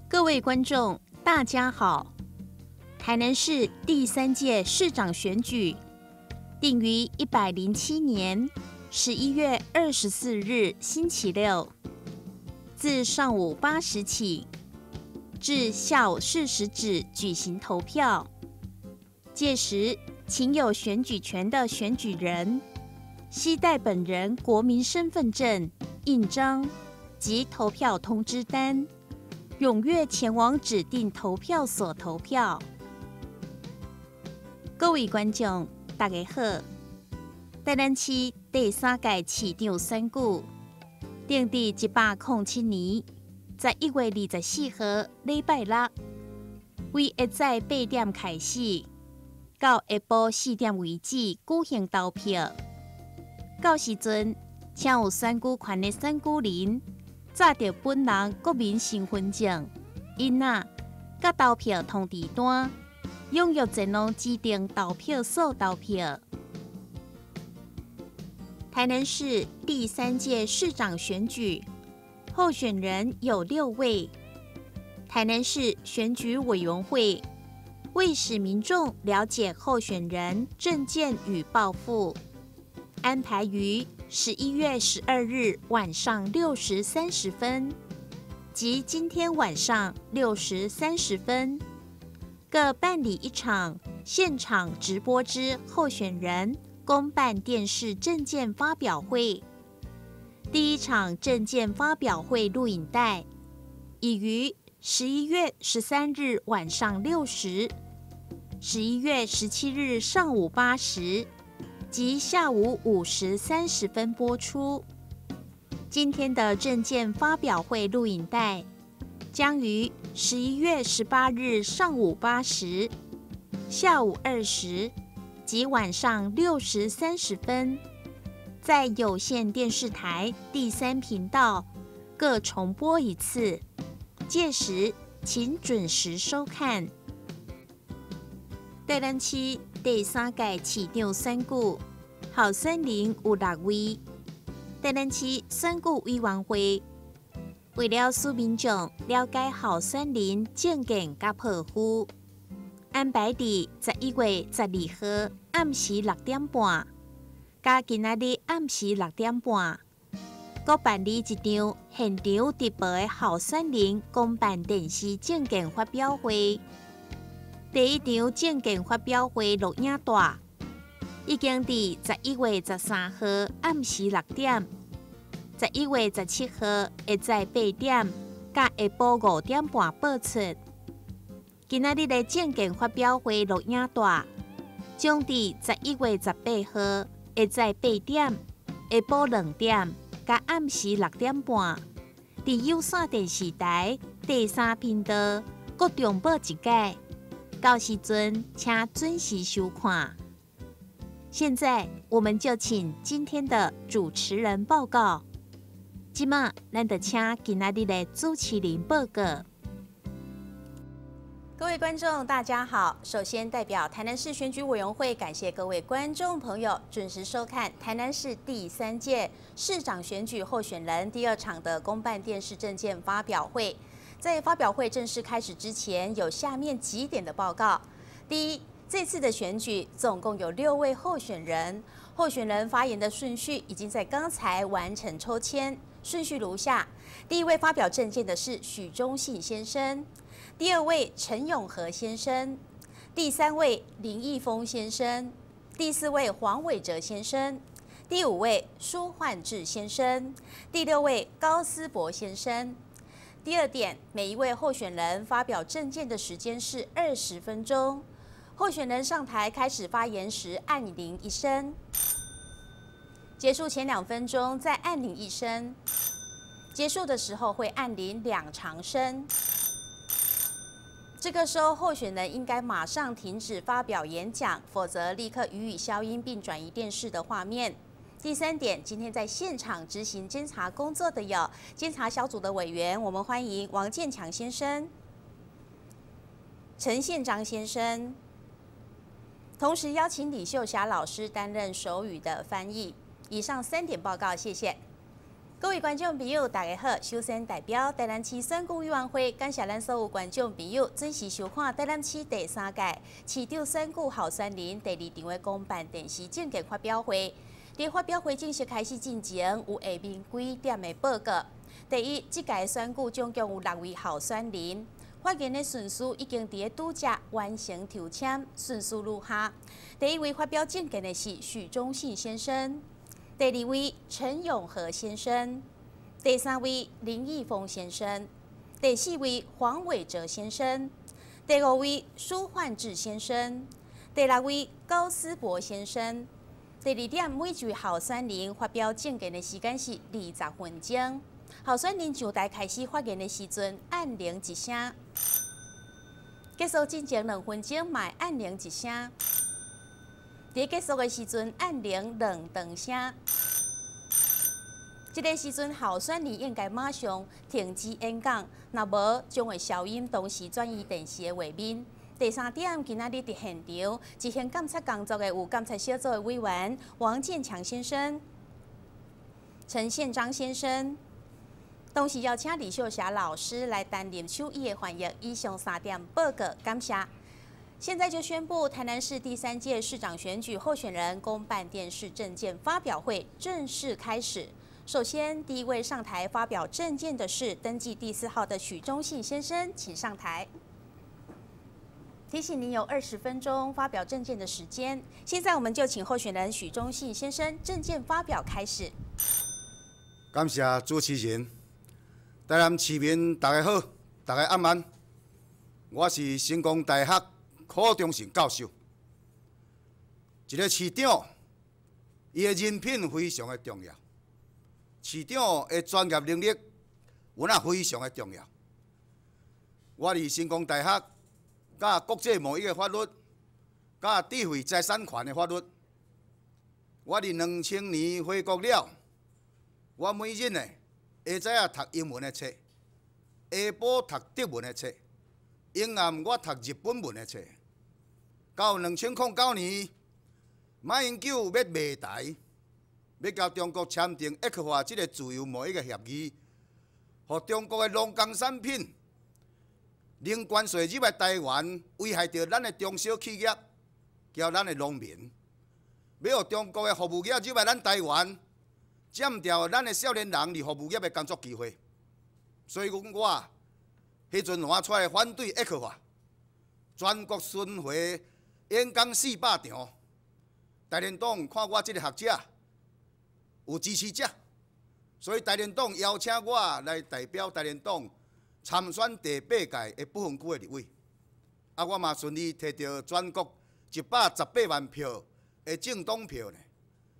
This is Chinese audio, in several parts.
各位观众，大家好！台南市第3届市长选举定于107年11月24日星期六，自上午8时起至下午4时止举行投票。届时，请有选举权的选举人携带本人国民身份证、印章及投票通知单，踊跃前往指定投票所投票。各位观众，大家好！台南市第3届市长选举定伫107年11月24号礼拜六，为下早8点开始，到下晡4点为止举行投票。到时阵，请有选举权的选举人载着本人国民身份证、印仔、甲投票通知单，踊跃前往指定投票所投票。台南市第3届市长选举候选人有6位。台南市选举委员会为使民众了解候选人政见与抱负，安排于11月12日晚上6时30分及今天晚上6时30分，各办理一场现场直播之候选人公办电视政见发表会。第一场政见发表会录影带已于11月13日晚上6时、11月17日上午8时及下午5时30分播出。今天的政见发表会录影带将于11月18日上午8时、下午2时及晚上6时30分，在有线电视台第3频道各重播一次，届时请准时收看。台南市第3届市长选举候选人有6位。台南市选举委员会为了使民众了解候选人政见甲抱负，安排伫11月12号暗时6点半，加今仔日暗时6点半，各办理一场现场直播的候选人公办电视政见发表会。第一场政见发表会录影带已经伫11月13號暗時6點、11月17號下晝8點、甲下晡5點半播出。今仔日的政見發表會錄影帶將伫11月18號下晝8點、下晡2點、甲暗時6點半，伫有線電視台第3頻道各重播一屆。到時陣請準時收看。現在我們就請今天的主持人報告。即馬咱就請今仔日的主持人報告。各位觀眾，大家好。首先代表台南市選舉委員會感謝各位觀眾朋友準時收看台南市第3屆市長選舉候選人第2場的公辦電視政見發表會。在發表會正式開始之前，有下面幾點的報告。第一，這次的選舉總共有6位候選人，候選人發言的順序已經在剛才完成抽籤，順序如下：第1位發表政見的是許忠信先生，第2位陳永和先生，第3位林義峰先生，第4位黃偉哲先生，第5位蘇煥智先生，第6位高思博先生。第2點，每一位候選人發表政見的時間是20分鐘。候選人上台開始發言時按鈴1聲，結束前2分鐘再按鈴1聲，結束的時候會按鈴2長聲。這個時候，候選人應該馬上停止發表演講，否則立刻予以消音並轉移電視的畫面。第3點，今天在現場執行監察工作的有監察小組的委員，我們歡迎王建強先生、陳憲章先生，同時邀請李秀霞老師擔任手語的翻譯。以上3點報告，謝謝。各位觀眾朋友，大家好，首先代表台南市選舉委員會，感謝咱所有觀眾朋友準時收看台南市第3屆市長選舉候選人第2場的公辦電視政見發表會。在發表會正式開始進行，有下面幾點的報告。第一，這屆選舉總共有6位候選人，發言的順序已經在拄則完成抽籤，順序如下：第1位發表政見的是許忠信先生，第2位陳永和先生，第3位林義峰先生，第4位黃偉哲先生，第5位蘇煥智先生，第6位高思博先生。第2點，每一位候選人發表政見的時間是20分鐘。候選人上台開始發言的時陣，按鈴1聲；結束進前2分鐘，嘛按鈴1聲。在結束的時陣，按鈴2長聲。這個時陣，候選人應該馬上停止演講，若無將會消音，同時轉移電視的畫面。第3點，今仔日在現場執行監察工作的有監察小組的委員王建強先生、陳憲章先生，同時邀請李秀霞老師來擔任手語的翻譯。以上3點報告，感謝。現在就宣布台南市第3屆市長選舉候選人公辦電視政見發表會正式開始。首先，第1位上台發表政見的是登記第4號的許忠信先生，請上台。提醒您有20分鐘發表政見的時間。現在我們就請候選人許忠信先生政見發表開始。感謝主持人，台南市民大家好，大家晚安。我是成功大學柯忠信教授。一個市長，伊的人品非常的重要，市長的專業能力，我也非常的重要。我伫成功大学，甲国际贸易的法律，甲智慧财产权的法律。我伫2000年回国了，我每日呢下早读英文的册，下晡读德文的册，阴暗我读日本文的册。到2009年，马英九要卖台，要甲中国签订 ECFA 这个自由贸易的协议，互中国的农工产品零关税入来台湾，危害到咱的中小企业，交咱的农民。要互中国的服务业入来咱台湾，占掉咱的少年人伫服务业的工作机会。所以我迄阵我出来反对 ECFA， 全国巡回演讲400场。台联党看我这个学者有支持者，所以台联党邀请我来代表台联党参选第8届的不分区的立委。我嘛顺利摕到全国118万票的政党票呢，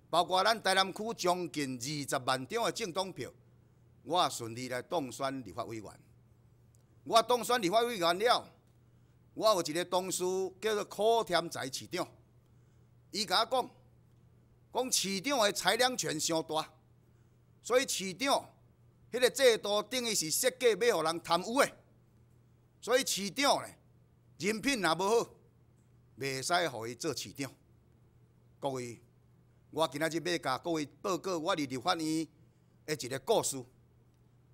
包括咱台南区将近20万张的政党票，我顺利来当选立法委员。我当选立法委员了，我有一个同事叫做柯添财市长，伊甲我讲市长的裁量权伤大，所以市长迄个制度等于是设计要互人贪污的，所以市长呢人品若无好，袂使互伊做市长。各位，我今仔日要甲各位报告我伫立法院的一个故事，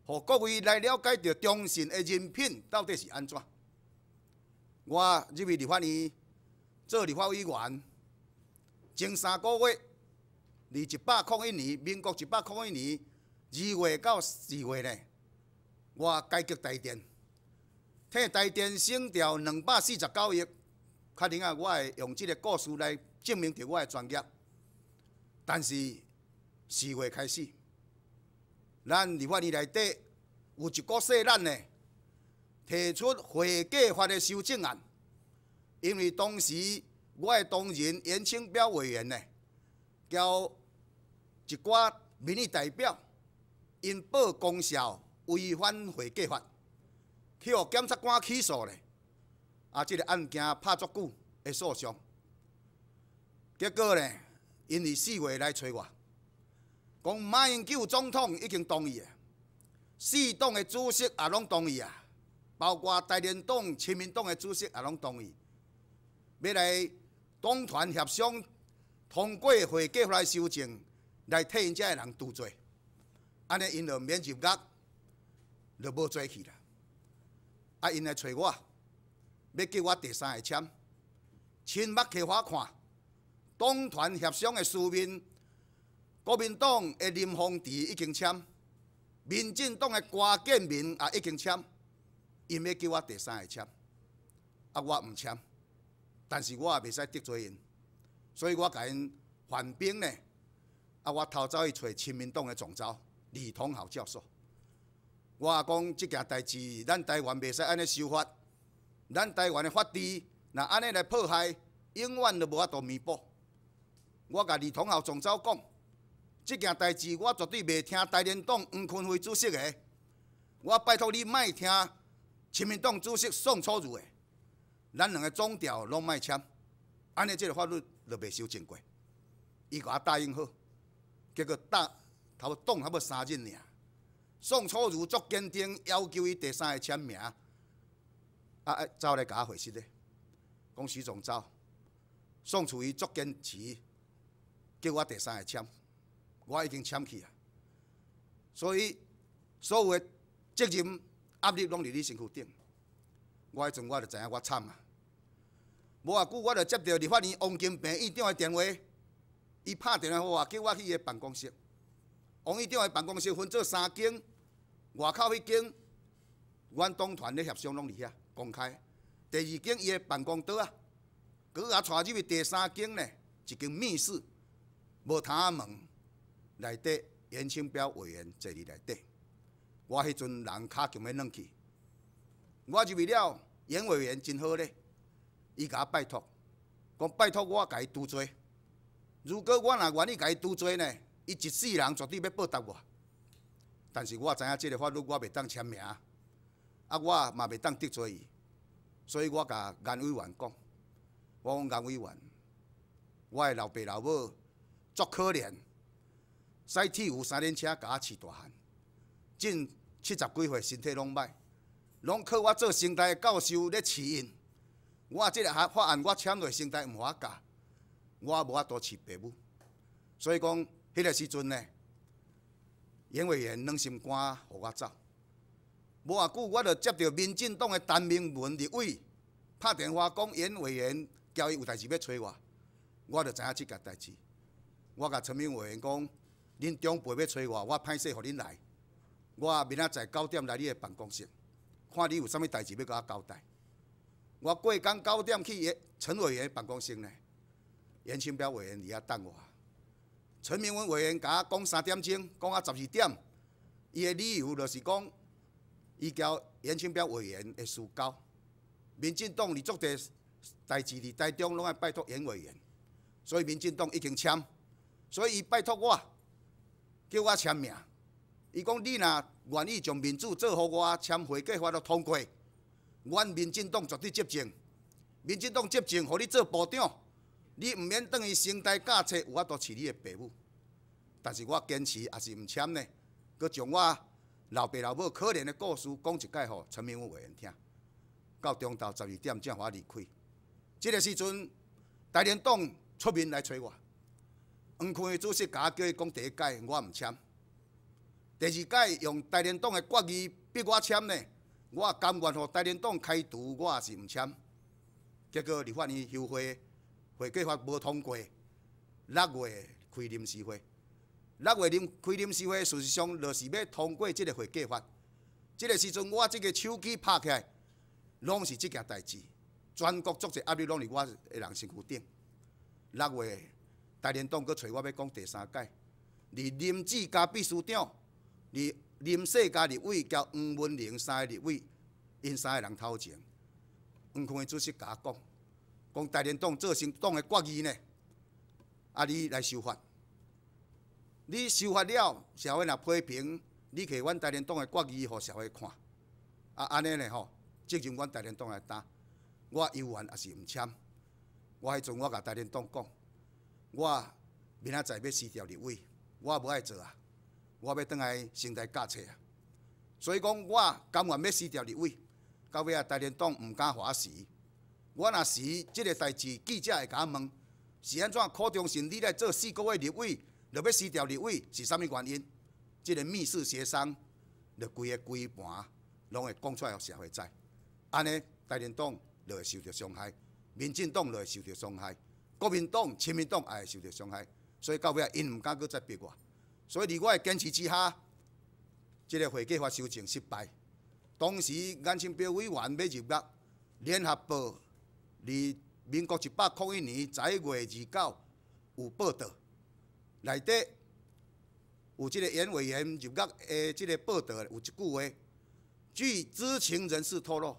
互各位来了解到中信的人品到底是安怎。我入去立法院做立法委员，前3个月，伫101年，民国101年2月到4月呢，我改革台电，替台电省掉249亿。确定我会用这个故事来证明着我的专业。但是4月开始，咱立法院内底有一个细咱呢提出会计法的修正案，因为当时我的同仁严清标委员呢，交一寡民意代表因报公效违反会计法，去互检察官起诉呢。这个案件拍足久的诉讼，结果呢，因为4月来找我，讲马英九总统已经同意啊，4党的主席也拢同意啊，包括台联党、亲民党的主席也拢同意，要来党团协商通过会计法修正，来替因遮的人除罪，安尼因就免入狱，就无做去啦。因来找我。要叫我第3个签，亲目去我看，党团协商的书面，国民党的林凤池已经签，民进党的郭建民也已经签，因要叫我第3个签，我唔签，但是我也袂使得罪因，所以我甲因缓兵呢，我偷走去找亲民党的总召李同豪教授，我讲这件代志，咱台湾袂使安尼修法。咱台湾的法治，若安尼来迫害，永远都无法度弥补。我甲李同豪总召讲，这件代志我绝对袂听台联党黄坤辉主席的，我拜托你莫听亲民党主席宋楚瑜的，咱2个总调拢莫签，安尼这个法律就袂修正过。伊甲我答应好，结果党差不3日尔，宋楚瑜足坚定要求伊第3个签名。走来甲我会室咧，讲徐总召，宋楚瑜足坚持，叫我第3个签，我已经签去啊。所以所有的责任压力拢伫你身躯顶。我迄阵我就知影我惨啊。无偌久我就接到立法院王金平院长的电话，伊拍电话给我，叫我去伊的办公室。王院长的办公室分做3间，外口迄间，阮党团咧协商拢伫遐。公开，第2间伊的办公桌啊，佮我带入去第3间呢，一间密室，无窗仔门，内底严清标委员坐伫内底。我迄阵人骹强要软去，我入去了，严委员真好咧，伊甲我拜托，讲拜托我甲伊除罪。如果我若愿意甲伊除罪呢，伊一世人绝对要报答我。但是我知影这个法律我袂当签名。啊，我嘛袂当得罪伊，所以我甲颜委员讲，我讲颜委员，我的老爸老母足可怜，驶铁有3轮车甲我饲大汉，近70几岁身体拢歹，拢靠我做城大的教授咧饲因。我即个法案我签落城大毋互我教，我无法度饲爸母，所以讲迄个时阵呢，严委员软心肝互我走。无偌久，我就接到民进党的陈明文立委拍电话讲，严委员交伊有代志要找我，我就知影即件代志。我甲陈明委员讲，恁长辈要找我，我歹势互恁来。我明仔载9点来你的办公室，看你有啥物代志要甲我交代。我过工9点去陈委员办公室呢，严清标委员伫遐等我。陈明文委员甲我讲3点钟，讲到12点，伊的理由就是讲，伊交严清标委员的私交，民进党伫足地代志伫台中拢爱拜托严委员，所以民进党已经签，所以伊拜托我，叫我签名。伊讲你若愿意将民主做互我签会计法律通过。阮民进党绝对接政，民进党接政，互你做部长，你毋免等于城大教册有法度饲你的爸母。但是我坚持也是毋签呢，佮将我老爸老母可怜的故事讲一解互陈明文委员听。到中昼12点才互我离开。这个时阵，台联党出面来找我，黄坤的主席甲我叫伊讲第一解我毋签，第二解用台联党的决议逼我签呢。我甘愿互台联党开除，我也是毋签。结果立法院休会，会计法无通过，6月开临时会。6月开临时会，事实上就是要通过这个会计法。这个时阵，我这个手机拍起来，拢是这件代志。全国足侪压力拢伫我的人身躯顶。6月，台联党佫找我要讲第3解，伫林志嘉秘书长，伫林世嘉立委交黄文玲3个立委，因3个人头前，黄坤的主席甲我讲台联党做成党的决议呢，啊你来修法，你修法了，社会若批评，你摕阮台联党的决议互社会看，啊安尼呢吼，责任阮台联党来担，我犹原也是毋签。我迄阵我甲台联党讲，我明仔载要辞掉立委，我无爱做啊。我要转来城大教册啊，所以讲我甘愿要辞掉立委，到尾啊台联党毋敢互我辞。我若辞，即个代志记者会甲我问，是安怎柯中信你来做4个月立委，就要辞掉立委是啥物原因？即个密室协商，就规盘拢会讲出来，互社会知。安尼台联党就会受到伤害，民进党就会受到伤害，国民党、亲民党也会受到伤害。所以到尾啊，因毋敢搁再逼我。所以，伫我的坚持之下，这个会计法修正失败。当时，颜清标委员要入约，联合报伫民国101年10月29有报道，内底有这个严委员入约的这个报道有一句话：据知情人士透露，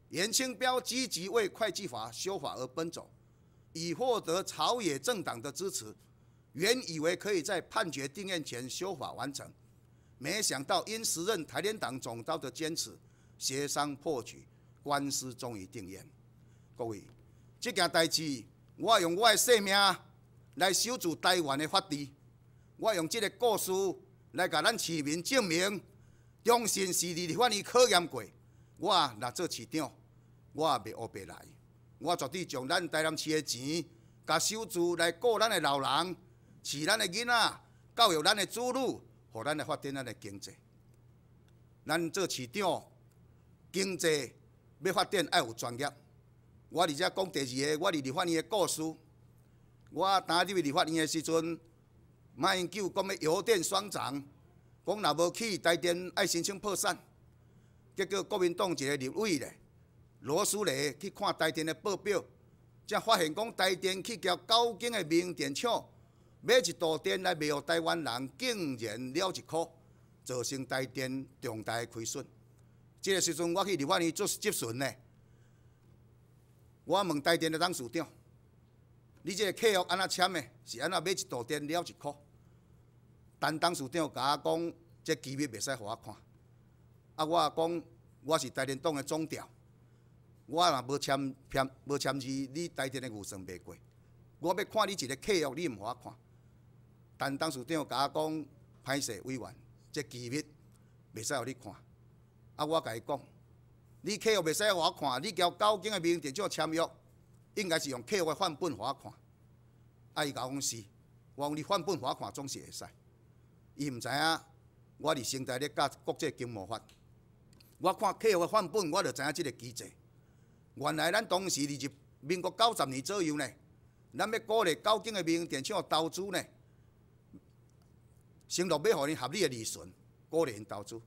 严清标积极为会计法修法而奔走，已获得朝野政党的支持。原以为可以在判决定谳前修法完成，没想到因时任台联党总召的坚持，协商破局，官司终于定谳。各位，这件代志，我用我的性命来守住台湾的法治，我用这个故事来甲咱市民证明，中信是立法院考验过。我若做市长，我也袂乌白来，我绝对将咱台南市的钱，甲守住来顾咱的老人。饲咱的囡仔，教育咱的子女，互咱来发展咱的经济。咱做市长，经济要发展要有专业。我而且讲第2个，我伫立法院的故事。我当入去立法院的时阵，马英九讲要邮电双涨，讲若无去台电爱申请破产。结果国民党一个立委咧，罗斯雷去看台电的报表，才发现讲台电去交9间的民电厂。买一度电来卖予台湾人，竟然了1块，造成台电重大的亏损。这个时阵，我去立法院做质询呢，我问台电的董事长：，你这个契约安怎签的？是安怎买一度电了1块？但董事长甲我讲，这机密袂使互我看。啊，我讲我是台电党的总调，我若无签字，你台电的预算袂过。我要看你一个客户，你毋互我看。但董事长甲我讲，歹势委员，这机密袂使互你看。啊，我甲伊讲，你客户袂使互我看，你交9间的民营电厂签约，应该是用客户的范本互我看。啊，伊甲我讲是，我讲你范本互我看总是会使。伊毋知影我伫生态咧教国际经贸法，我看客户的范本，我就知影即个机制。原来咱当时伫民国90年左右呢，咱要鼓励9间的民营电厂投资呢，承诺要互因合理的利润，鼓励因投资。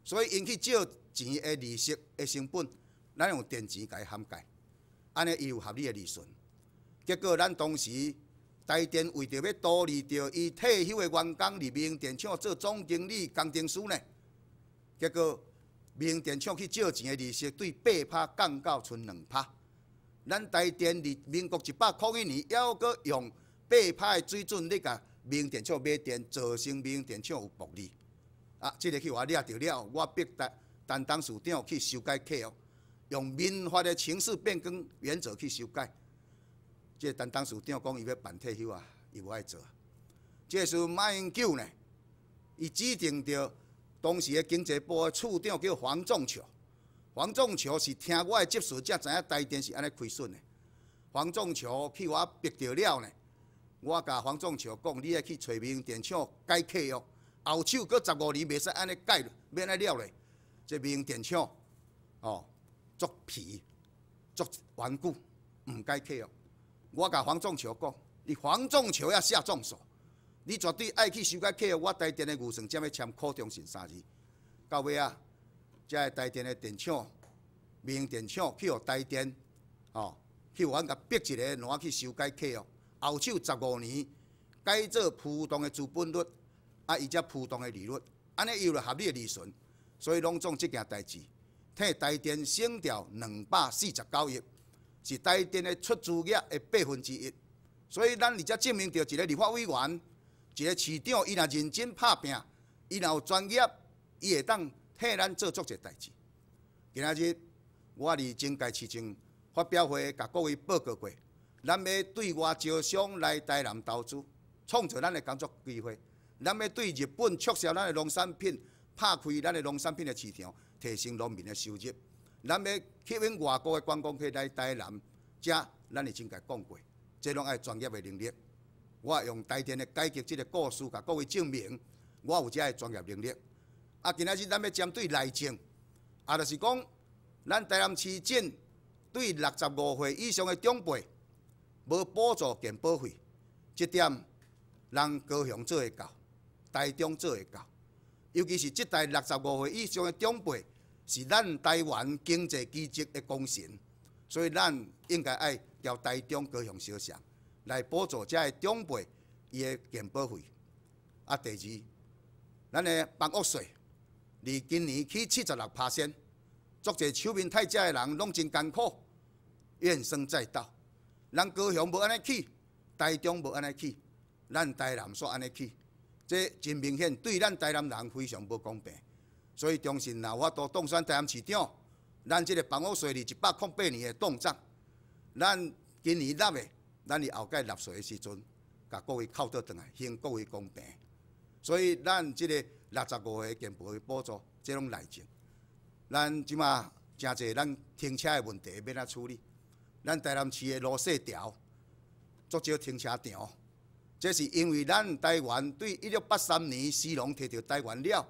所以因去借钱的利息的成本，咱用电钱甲伊涵盖，安尼伊有合理的利润。结果咱当时台电为着要独立着伊退休的员工入民营电厂做总经理、工程师呢，结果民营电厂去借钱的利息对8%降到剩2%。咱台电伫民国101年，还阁用8%的水准咧甲民营电厂买电，造成民营电厂有薄利。啊，这个去我掠着了，我逼陈董事长去修改客户，用民法的情势变更原则去修改。这陈董事长讲伊要办退休啊，伊无爱做。这是马英九呢，伊指定着当时的经济部的处长叫黄仲桥。黄仲桥是听我的接触才知影台电是安尼亏损的。黄仲桥去我逼着了呢，我甲黄仲桥讲，你爱去找民营电厂改客户。后手搁15年袂使安尼改，要安尼了咧。这民营电厂哦，足皮足顽固，唔改客户。我甲黄仲桥讲，你黄仲桥要下重手，你绝对爱去修改客户。我台电的预算才要签苦中行3字。到尾啊，这台电的电厂、民营电厂去互台电哦，去互阮甲逼一个，让我去修改客户。后手15年改做浮动的资本率。啊，伊才浮动的利率，安尼伊有合理的利润，所以拢总即件代志，替台电省掉249亿，是台电的出资额的1%。所以咱而才证明着一个立法委员、一个市长，伊若认真拍拼，伊若有专业，伊会当替咱做足侪代志。今仔日我伫政界市政发表会，甲各位报告过，咱要对外招商来台南投资，创造咱的工作机会。咱要对日本促销咱的农产品，拍开咱的农产品的市场，提升农民的收入。咱要吸引外国的观光客来台南，这咱已经甲讲过，这拢爱专业的能力。我用台电的改革这个故事，甲各位证明我有这个专业能力。啊，今仔日咱要针对内政，就是讲咱台南市政对65岁以上的长辈无补助健保费，这点人高雄做会到。台中做会到，尤其是这代65岁以上的长辈，是咱台湾经济基质的功臣，所以咱应该爱交台中、高雄相像，来补助这些长辈伊的健保费。啊，第二，咱的房屋税，离今年起76%，足侪手面太假的人拢真艰苦，怨声载道。咱高雄无安尼起，台中无安尼起，咱台南煞安尼起。这真明显，对咱台南人非常无公平。所以中信若我都当选台南市长，咱这个房屋税是108年的冻涨，咱今年纳的，咱伫后届纳税的时阵，甲各位扣倒转来，行各位公平。所以咱这个65岁健保的补助，这拢内政。咱即马真侪咱停车的问题要怎处理？咱台南市的路细条，足少停车场。这是因为咱台湾对1683年西隆摕到台湾了，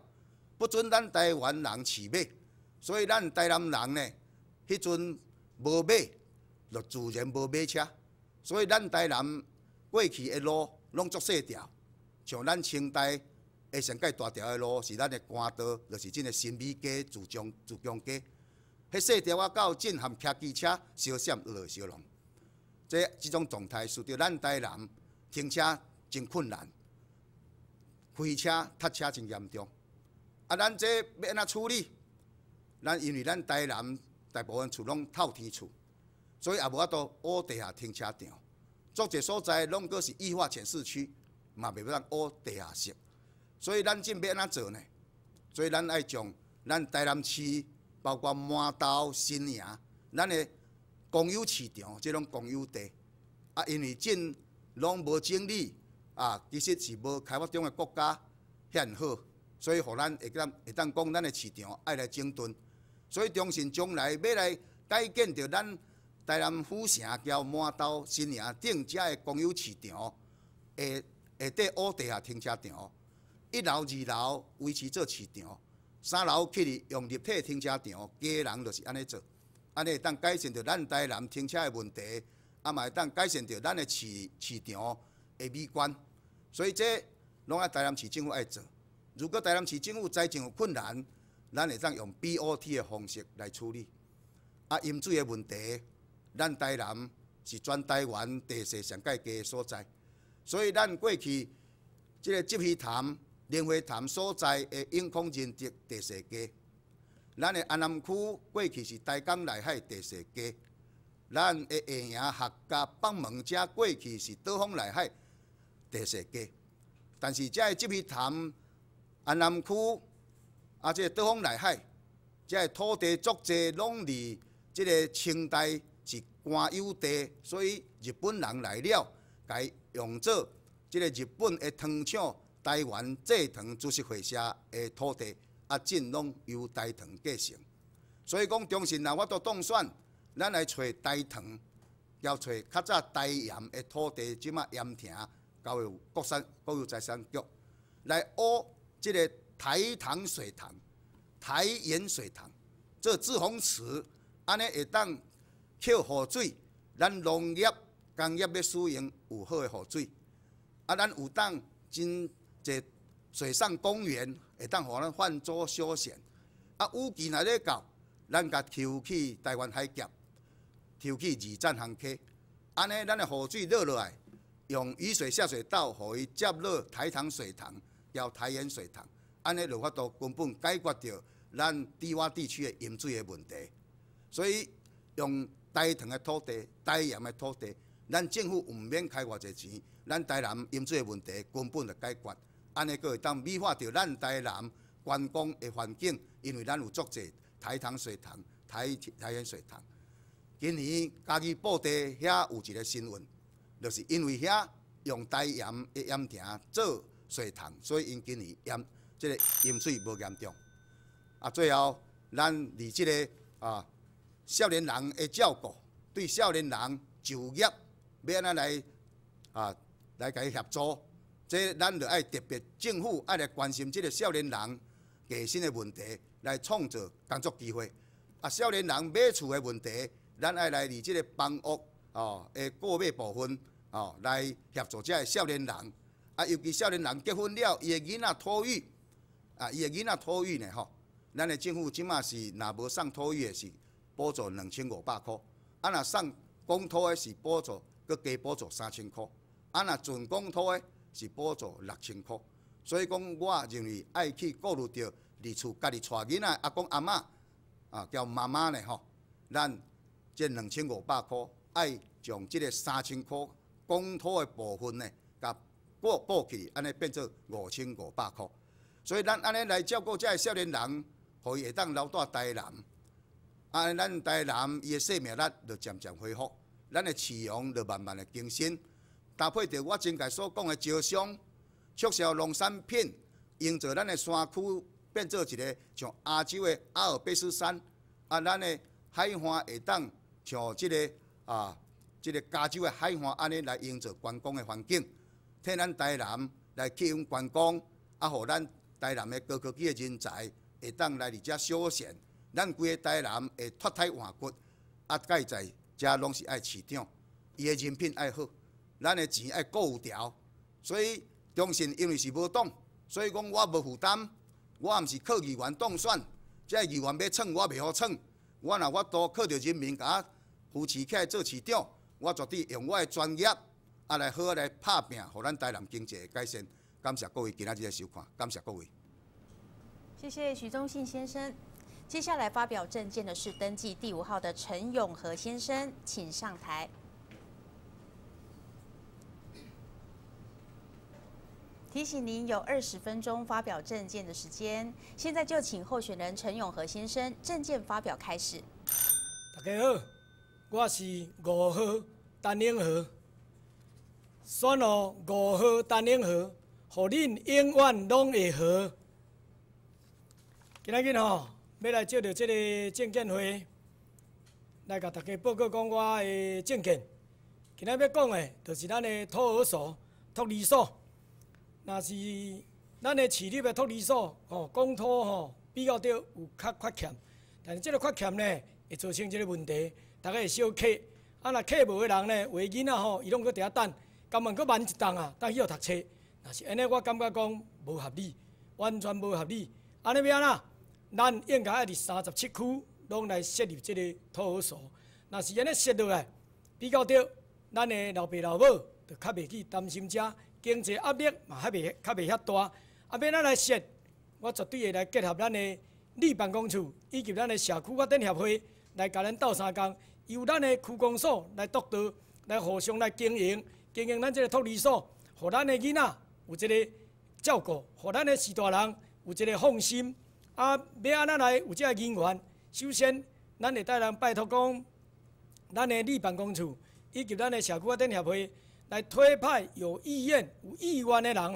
不准咱台湾人饲马，所以咱台南人呢，迄阵无马，就自然无马车。所以咱台南过去的路拢足细条，像咱清代的上界大条的路是咱的官道，就是真个新美街、自强街。迄细条啊到震撼骑机车相闪落相弄，这种状态使得咱台南停车真困难，开车、塞车真严重。啊，咱这要安怎处理？咱因为咱台南大部分厝拢透天厝，所以也无法度挖地下停车场。足侪所在拢阁是异化浅市区，嘛袂当挖地下室。所以咱正要安怎做呢？所以咱爱将咱台南市包括满洲、新营，咱的公有市场，即种公有地，啊，因为政拢无整理，啊，其实是无开发中的国家遐好，所以互咱会当讲咱的市场爱来整顿。所以中信将来要来改建着咱台南府城交满洲、新营顶遮的公有市场，下底乌地下停车场，1楼、2楼维持做市场，3楼起哩用立体停车场，家人就是安尼做，安尼会当改善着咱台南停车的问题，啊嘛会当改善着咱的市场的美观。所以这拢爱台南市政府爱做。如果台南市政府财政有困难，咱会当用 BOT 的方式来处理。啊，饮水的问题，咱台南是全台湾地势上介低的所在，所以咱过去即个集鱼潭、莲花潭所在的永康认定地势低。咱的安南区过去是台江内海地势低，咱的下营、客家、北门遮过去是岛风内海地势低，但是遮的集鱼潭、安南区啊，即个岛风内海，遮的土地足济拢离即个清代是官有地，所以日本人来了，该用作即个日本的糖厂台湾制糖株式会社的土地，啊，尽拢由台糖继承。所以讲中信若法度当选，咱来找台糖，要找较早台盐的土地，即马盐田交由国有财产局来挖即个台糖水塘、台盐水塘，做滞洪池。安尼会当扣雨水，咱农业、工业要使用有好的雨水。啊，咱有当真侪水上公园，会当互咱泛舟休闲。啊，雨季若咧到，咱甲抽起台湾海峡，抽起二站航客，安尼咱的雨水落来，用雨水下水道，互伊接落台糖水塘，叫台盐水塘。安尼就法度根本解决掉咱低洼地区的饮水的问题。所以用台糖的土地、台盐的土地，咱政府唔免开偌济钱，咱台南饮水的问题根本就解决。安尼佫会当美化着咱台南观光的环境，因为咱有足济台糖水塘、台盐水塘。今年嘉义布袋遐有一个新闻，就是因为遐用台盐的盐田做水塘，所以因今年即个饮水无严重。啊，最后咱离即个少年人的照顾，对少年人就业要安怎来甲伊协助，这咱就爱特别政府爱来关心即个少年人加薪的问题，来创造工作机会。啊，少年人买厝的问题，咱爱来离即个房屋的购买部分来协助这少年人。啊，尤其少年人结婚了，伊的囡仔托育伊的囡仔托育呢咱的政府即马是若无送托育的是补助2500块，啊若送公托的是补助，佮加补助3000块，啊若准公托的是补助6000块。所以讲，我认为爱去顾虑到伫厝家己带囡仔阿公阿嬷叫妈妈呢咱这2500块爱将即个3000块公托的部分呢，甲补起，安尼变做5500块。所以咱安尼来照顾这少年人，互伊会当留在台南。啊，咱台南伊的生命力就渐渐恢复，咱的市容就慢慢的更新，搭配着我前界所讲的招商、促销农产品，营造咱的山区变做一个像亚洲的阿尔卑斯山，啊，咱的海岸会当像即个加州的海岸安尼来营造观光的环境，替咱台南来吸引观光，啊，互咱台南的高科技的人才会当来伫遮休闲。咱规个台南会脱胎换骨，啊，介在遮拢是爱市长，伊的人品爱好，咱的钱爱顾有条。所以中信因为是无党，所以讲我无负担，我毋是靠议员当选，这议员要创我袂好创，我若法度靠着人民甲我扶持起来做市长，我绝对用我的专业来好来拍拼，互咱台南经济的改善。感谢各位今仔日的收看，感谢各位。谢谢许宗信先生。接下来发表政见的是登记第5号的陈永和先生，请上台。提提醒您有20分钟发表政见的时间。现在就请候选人陈永和先生政见发表开始。大家好，我是5号陈永和，选了5号陈永和，互恁永远拢会好。今仔日吼，要来借着这个政见会，来甲大家报告讲我的政见。今仔要讲的，就是咱的托儿所、托儿所。若是咱的市立的托儿所，公托比较着有较缺欠，但是这个缺欠呢，会造成这个问题，大家会小客。若客无的人呢，有的囡仔伊拢搁伫遐等，甘愿搁慢一档啊，等去学读册。若是安尼，我感觉讲无合理，完全无合理。安尼要安怎？咱应该爱伫37区拢来设立这个托儿所。若是安尼设落来，比较着咱的老爸老母，就较袂去担心遮。经济压力嘛，较袂遐大。要咱来设，我绝对会来结合咱的里办公处以及咱的社区发展协会来甲咱斗相共，由咱的区公所来督导，来互相来经营咱这个托儿所，互咱的囡仔有一个照顾，互咱的士大人有一个放心。要安怎来有这个人员？首先，咱会带人拜托讲，咱的里办公处以及咱的社区发展协会。来推派有意愿、有意愿的人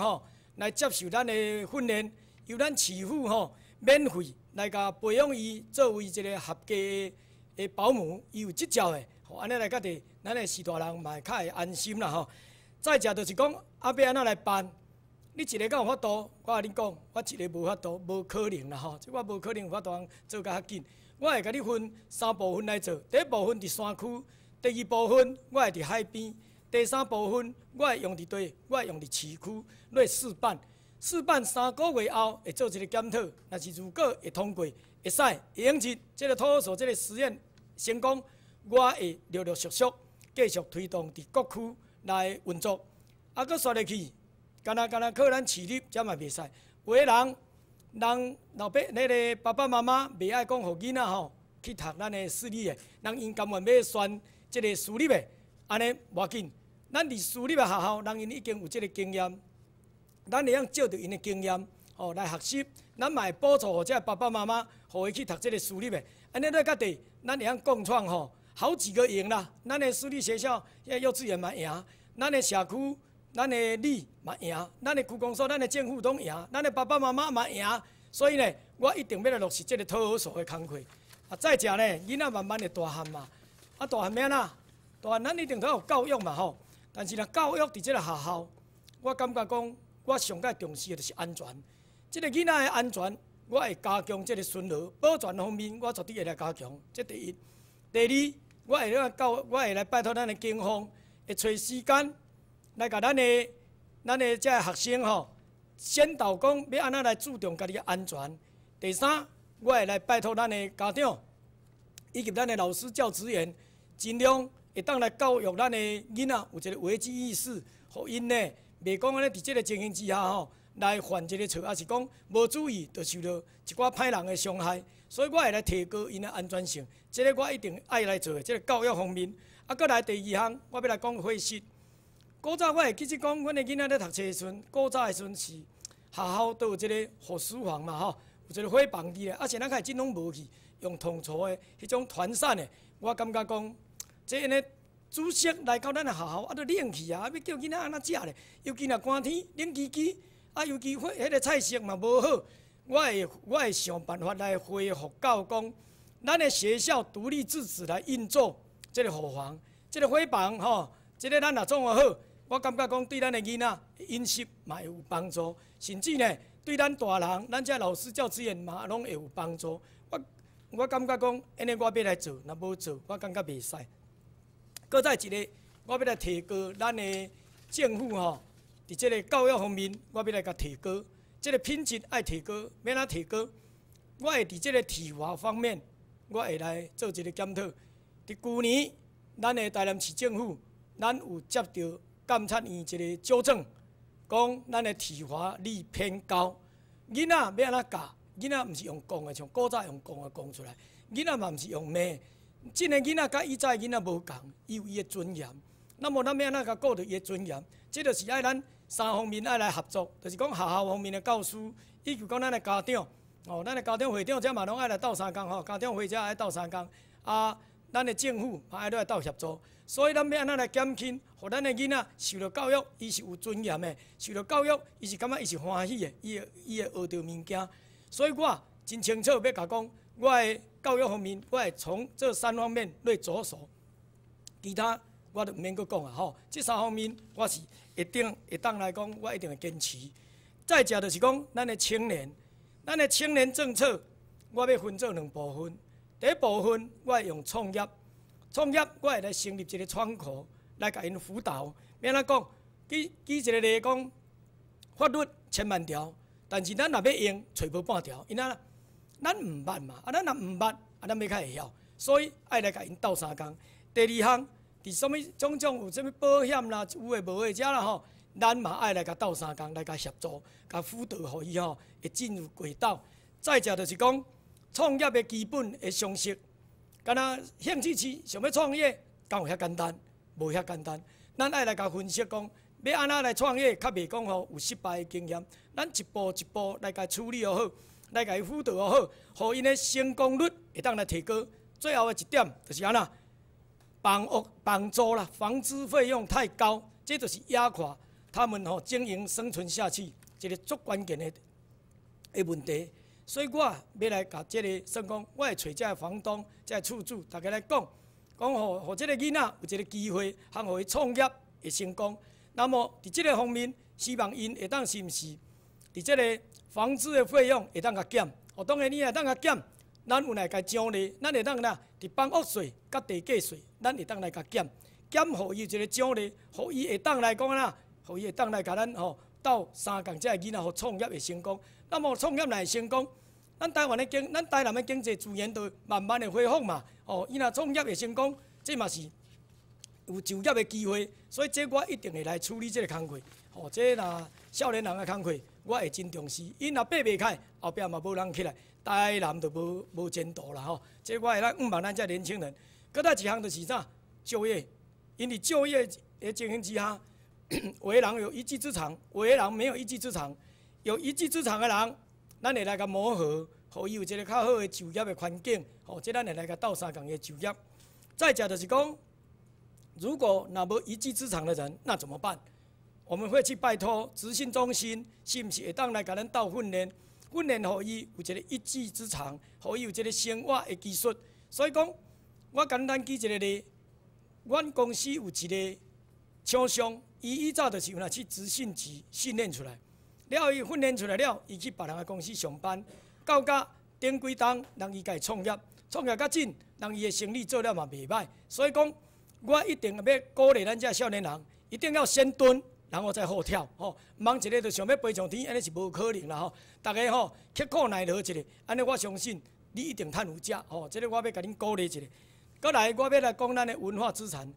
来接受咱的训练，由咱市府免费来甲培养伊作为一个合格的保姆，伊有执照的，安尼来甲伫咱的士大人嘛会较会安心啦再者就是讲，要安怎来办？你一个敢有法度？我甲你讲，我一个无法度，无可能啦即我无可能有法度做甲较紧。我会甲你分3部分来做，第一部分伫山区，第二部分我会伫海边。第3部分，我会用伫地，我会用伫市区来试办。试办3个月后，会做一个检讨。若是如果会通过，会使会用入这个托儿所这个实验成功，我会陆陆续续继续推动伫各区来运作。搁刷落去，干那靠咱市立，这嘛袂使。有的人老爸那个爸爸妈妈袂爱讲，互囡仔去读咱的私立的，人因甘愿要选这个私立的，安尼无要紧。咱伫私立的学校，人因已经有这个经验，咱会用照着因的经验，来学习。咱嘛会补助互这爸爸妈妈，互伊去读这个私立的。安尼在各地，咱会用共创好几个赢啦。咱的私立学校、幼稚园嘛赢，咱的社区、咱的里嘛赢，咱的区公所、咱的政府拢赢，咱的爸爸妈妈嘛赢。所以呢，我一定要来落实这个托儿所的工课。再者呢，囡仔慢慢的大汉嘛，大汉要安怎？大汉咱一定都有教育嘛但是若教育伫即个学校，我感觉讲，我上界重视的就是安全。即个囡仔的安全，我会加强即个巡逻保全方面，我绝对会来加强。这第一。第二，我会来拜托咱的警方，会找时间来甲咱的这学生先导讲要安怎来注重家己的安全。第三，我会来拜托咱的家长以及咱的老师教职员，尽量。会当来教育咱的囡仔有一个危机意识，互因呢袂讲安尼伫即个情形之下来犯一个错，还是讲无注意就受到一寡歹人的伤害。所以我会来提高因的安全性，这个我一定爱来做的。这个教育方面，搁来第2项，我要来讲会室。古早我会记得讲，阮的囡仔咧读册的时阵，古早的时阵是学校都有一个护书房嘛有一个伙房伫咧，现在开始拢无去，用铜槽的迄种团扇的，我感觉讲。即安尼煮食来到咱的学校，都冷气要叫囡仔安怎食咧？尤其若寒天冷叽叽，尤其迄个菜色嘛无好，我会想办法来恢复到讲，咱的学校独立自主来运作即个伙房，即个伙房即个咱若做好，我感觉讲对咱的囡仔饮食嘛会有帮助，甚至呢对咱大人，咱这老师教职员嘛拢会有帮助。我感觉讲，安尼我要来做，若无做，我感觉袂使。搁再一个，我要来提高咱的政府伫即个教育方面，我要来甲提高，即个品质爱提高，要哪提高？我会伫即个体罚方面，我会来做一个检讨。伫去年，咱的台南市政府，咱有接到监察院一个纠正，讲咱的体罚率偏高，囡仔要安怎教？囡仔毋是用讲的，像古早用讲的讲出来，囡仔嘛毋是用骂。即个囡仔甲以前囡仔无共，伊有伊的尊严。那么咱要安怎甲顾着伊的尊严？这就是爱咱三方面爱来合作，就是讲学校方面的教师，以及讲咱的家长，咱的家长会长这嘛拢爱来斗相共，家长会长爱斗相共，咱的政府嘛爱来斗协作。所以咱要安怎来减轻，互咱的囡仔受到教育，伊是有尊严的；受到教育，伊是感觉伊是欢喜的，伊会学到物件。所以我真清楚要甲讲，我的教育方面，我会从这3方面来着手，其他我就毋免阁讲啊。这3方面我是会当来讲，我一定会坚持。再者就是讲，咱的青年政策，我要分做2部分。第一部分我会用创业。我会来成立一个窗口，来甲因辅导。免怎讲？举一个例讲，法律千万条，但是咱若要用，找无半条。因咱毋捌嘛，咱若毋捌，咱要较会晓。所以爱来甲因斗相共。第2项，伫什物种有什物保险啦，有诶无诶遮啦咱嘛爱来甲斗相共，来甲协助，甲辅导，互伊会进入轨道。再者就是讲，创业诶基本诶常识。敢若兴趣是想要创业，敢有遐简单？无遐简单。咱爱来甲分析讲，要安怎来创业，较袂讲有失败的经验。咱一步一步来甲处理好，来甲伊辅导好，互因的成功率会当来提高。最后的一点就是安怎？房租啦，房租费用太高，这就是压垮他们经营生存下去一个最关键的问题。所以我要来甲这个算讲，我会找这个房东、这个厝主，大家来讲，互这个囡仔有一个机会，互伊创业会成功。那么伫这个方面，希望因会当是毋是伫这个房子的费用会当甲减。当然你会当甲减，咱有来甲奖励，咱会当啦伫房屋税甲地价税，咱会当来甲减，互伊一个奖励，互伊会当来讲啦，互伊会当来甲咱斗相共，这个囡仔创业会成功。那么创业若会成功，咱台南的经济资源就慢慢的恢复嘛。伊若创业会成功，这嘛是有就业的机会。所以这我一定会来处理这个工作。这若少年人的工作，我会真重视。因若爬袂起，后壁嘛无人起来，台南就无前途啦。这我会来望咱这年轻人。搁再一项就是啥？就业，因为就业的情形之下，有的人有一技之长，有的人没有一技之长。有一技之长的人，咱会来甲磨合，互伊有一个较好的就业的环境。这咱会来甲斗相共的就业。再者就是讲，如果若无一技之长的人，那怎么办？我们会去拜托职训中心，是毋是会当来甲咱斗训练，互伊有一个一技之长，互伊有一个生活的技术。所以讲，我简单举一个例，阮公司有一个厂商，伊以早就是有去职训局训练出来。了，伊训练出来了，伊去别人的公司上班，到顶几冬，人伊家创业较紧，人伊的生意做了嘛袂歹。所以讲，我一定要鼓励咱这少年人，一定要先蹲，然后再后跳。毋通一个就想要飞上天，安尼是无可能啦。大家刻苦耐劳一下，安尼我相信你一定趁有食。这个我要甲恁鼓励一下。搁来，我要来讲咱的文化资产。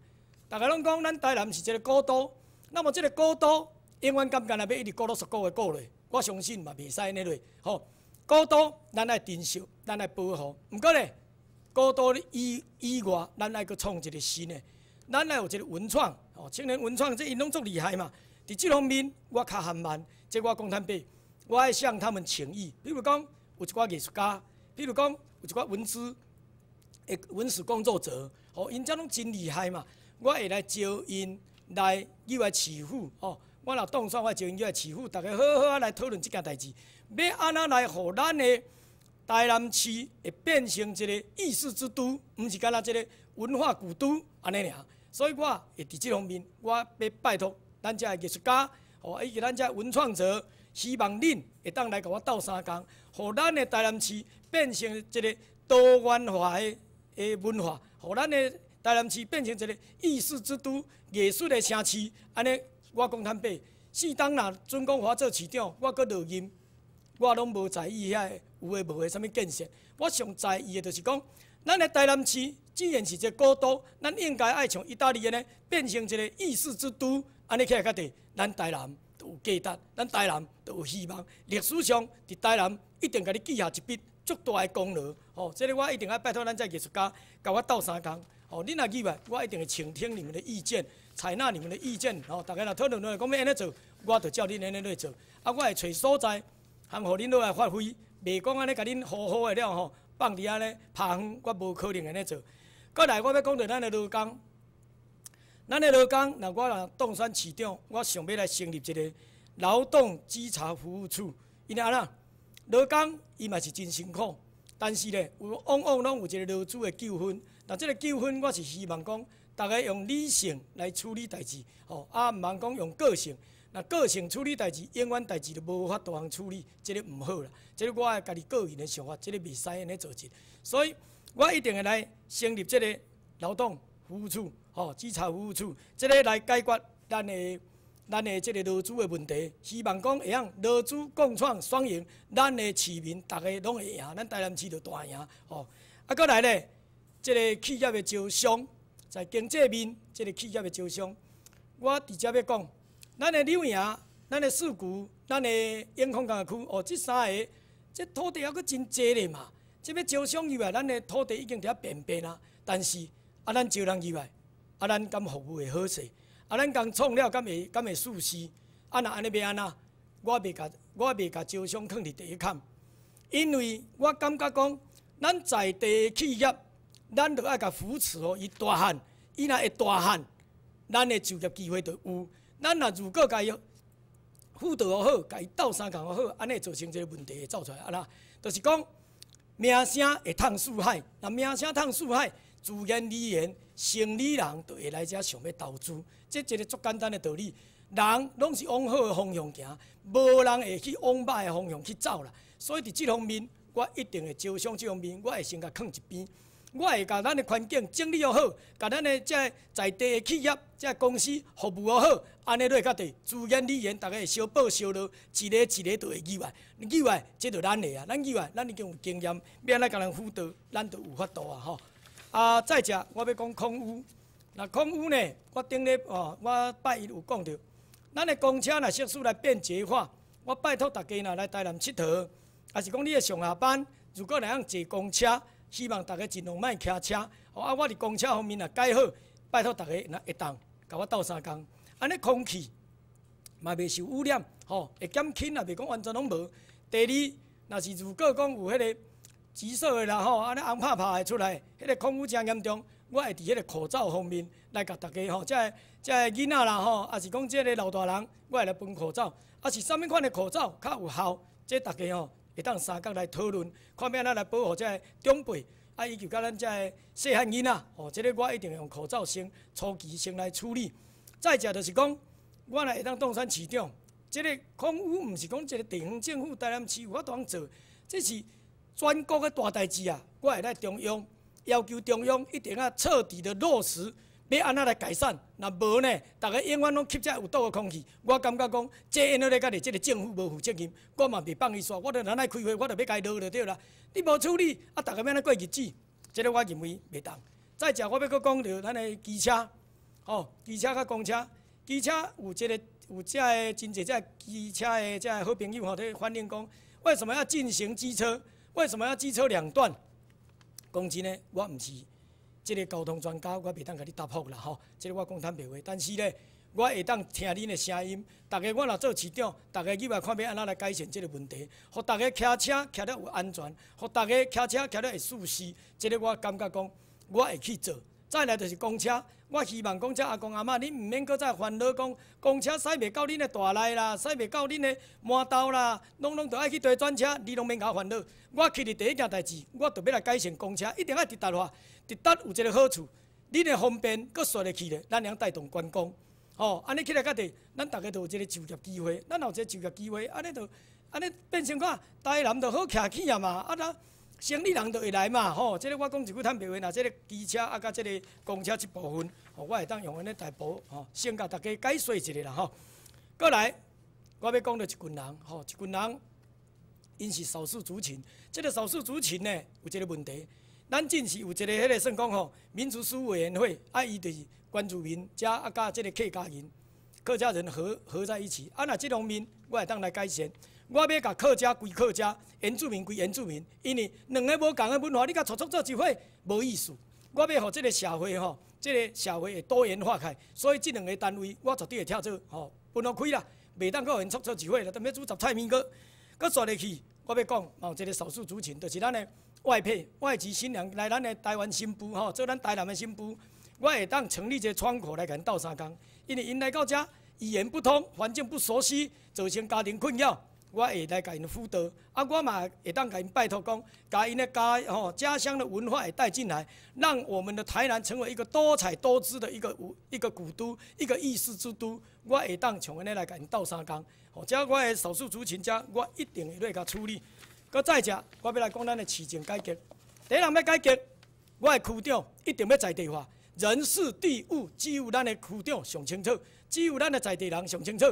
大家拢讲咱台南是一个古都，那么这个古都。永远敢干那要一直顾落落，我相信嘛袂使安尼落。古都咱爱珍惜，咱爱保护。毋过咧，古都以外，咱爱阁创一个新的，咱爱有一个文创。青年文创这因拢足厉害嘛。伫这方面我较含慢，这我讲坦白，我爱向他们请益。比如讲有一寡艺术家，比如讲有一寡文史工作者，因遮拢真厉害嘛。我会来招因来入来市府。我若当选，我招因来市府，大家好好来讨论这件代志。要安怎来，互咱的台南市会变成一个艺术之都，毋是干那一个文化古都安尼尔。所以我会伫这方面，我要拜托咱遮艺术家，以及咱遮文创者，希望恁会当来甲我斗相共，互咱的台南市变成一个多元化的文化，互咱的台南市变成一个艺术之都、艺术的城市，安尼。我讲坦白，适当若准讲我做市长，我搁落任，我拢无在意遐有诶无诶啥物建设。我上在意诶就是讲，咱诶台南市既然是一个古都，咱应该爱像意大利安尼变成一个艺术之都，安尼起来较地，咱台南就有价值，咱台南就有希望。历史上伫台南一定甲你记下一笔足大诶功劳。这个我一定要拜托咱这艺术家，甲我斗相共。恁若入来，我一定会倾听你们的意见。采纳你们的意见，大家若讨论落来，讲要安尼做，我就照恁安尼来做。啊，我会找所在，含互恁落来发挥，袂讲安尼甲恁好好的了吼，放伫安尼拍远，我无可能安尼做。过来，我要讲到咱的劳工，咱的劳工，若我若当选市长，我想要来成立一个劳动稽查服务处，因为安那劳工伊嘛是真辛苦。但是咧，往往拢有一个劳资的纠纷。那这个纠纷，我是希望讲，大家用理性来处理代志，吼，啊，毋通讲用个性。那个性处理代志，永远代志就无法度通处理，这个毋好啦。这个我家己个人的想法，这个袂使安尼做事。所以我一定会来成立这个劳动服务处，吼，稽查服务处，这个来解决咱的这个劳资的问题，希望讲会让劳资共创双赢，咱的市民大家拢会赢，咱台南市就大赢。吼，啊，过来咧，这个企业的招商，在经济面，这个企业的招商，我直接要讲，咱的柳营、咱的四股、咱的永康工业区，哦，这三个，这土地还阁真济咧嘛。这要招商以外，咱的土地已经伫遐便便啦，但是啊，咱招人以外，啊，咱敢服务会好势？啊，咱共创了，敢会舒适？啊，若安尼要安怎？我袂甲招商放伫第一坎，因为我感觉讲，咱在地企业，咱着爱甲扶持哦，伊大汉，伊若会大汉，咱的就业机会就有。咱如果甲伊辅导好，甲伊斗相共好，安尼造成这个问题会走出来。啊啦，就是讲名声会烫四海，那名声烫四海，自然而然，生理人就会来遮想要投资。这一个足简单的道理，人拢是往好的方向行，无人会去往歹的方向去走啦。所以伫这方面，我一定会招商这方面，我会先甲放一边。我会甲咱的环境整理好，甲咱的这在地的企业、这公司服务好，安尼落较地，自然而然，大家会相保相落，一个就会意外。意外，这就咱的啊，咱意外，咱已经有经验，要安尼甲人辅导，咱就有法度啊吼。啊，再者，我要讲空污。那空污呢？我顶日哦，我拜一有讲到，咱的公车若适时来便捷化，我拜托大家若来台南佚佗，也是讲你的上下班，如果来坐公车，希望大家尽量莫骑车。哦，啊，我伫公车方面若改好，拜托大家若会当甲我斗相共，安尼空气嘛袂受污染，吼，会减轻也袂讲完全拢无。第二，若是如果讲有迄个棘手的啦吼，安尼红拍拍的出来，迄个空污真严重。我会伫迄个口罩方面来甲大家吼，这囡仔啦吼，也是讲这个老大人，我会来分口罩，啊是啥物款的口罩较有效，这大家吼会当三角来讨论，看要安怎来保护这个长辈，啊以及甲咱这个细汉囡仔，吼，这个我一定会用口罩先初期先来处理。再者就是讲，我若会当当选市长，这个空污毋是讲一个地方政府台南市有法度做，这是全国的大代志啊，我会来中央。要求中央一定要彻底的落实，要安怎来改善。若无呢，大家永远拢吸这有毒的空气。我感觉讲，这因咧，家己这个政府无负责任，我嘛袂放伊煞。我着咱来开会，我着要该落就对啦。你无处理，啊，大家要安怎过日子？这个我认为袂当。再者，我要搁讲到咱的机车，吼，机车甲公车，机车有这个真侪这机车的这好朋友吼，在反映讲，为什么要进行机车？为什么要机车两段？讲真呢，我毋是这个交通专家，我袂当甲你答复啦吼。这个我讲坦白话，但是呢，我会当听恁的声音。大家我若做市长，大家去来看要安怎来改善这个问题，互大家骑车骑得有安全，互大家骑车骑得会舒适。这个我感觉讲，我会去做。再来就是公车，我希望讲这阿公阿嬷，恁毋免搁再烦恼讲公车驶袂到恁的大内啦，驶袂到恁的满道啦，拢着爱去地转车，你拢免甲我烦恼。我去的第一件代志，我特别来改善公车，一定要直达化。直达有一个好处，恁的方便，搁顺得去咧，咱能带动观光。吼，安尼起来到地，咱大家就有一个就业机会，咱有一个就业机会，安尼变成讲台南就好徛起啊嘛，啊咱。生理人就会来嘛，吼！这个我讲一句坦白话，若这个机车啊，甲这个公车这部分，吼，我会当用安尼大步，吼，先甲大家解说一下啦，吼。过来，我要讲到一群人，吼，一群人，因是少数族群。这个少数族群呢，有一个问题，咱正是有一个迄个算讲吼，民族事务委员会，啊，伊就是原住民加啊甲这个客家人、客家人合在一起，啊，那这方面我会当来改善。我要甲客家归客家，原住民归原住民，因为两个无共的文化，你甲撮做一伙无意思。我要互这个社会吼，这个社会会多元化开，所以这两个单位我绝对会跳做吼分开啦。袂当个人撮一伙了，踮咧煮杂菜面个刷入去。我要讲，有一个少数族群，就是咱的外配、外籍新娘来咱的台湾新妇吼，做咱台南的新妇，我会当成立一个窗口来甲因斗相共，因为因来到遮语言不通，环境不熟悉，造成家庭困扰。 我会来甲因辅导，啊，我嘛会当甲因拜托讲，甲因的家乡的文化也带进来，让我们的台南成为一个多彩多姿的一个古都，一个艺术之都。我会当像安尼来甲因斗相共，遮我的少数族群遮，我一定会来甲处理。搁再者，我要来讲咱的市政改革。第一项要改革，我的区长一定要在地化，人事地物只有咱的区长上清楚，只有咱的在地人上清楚。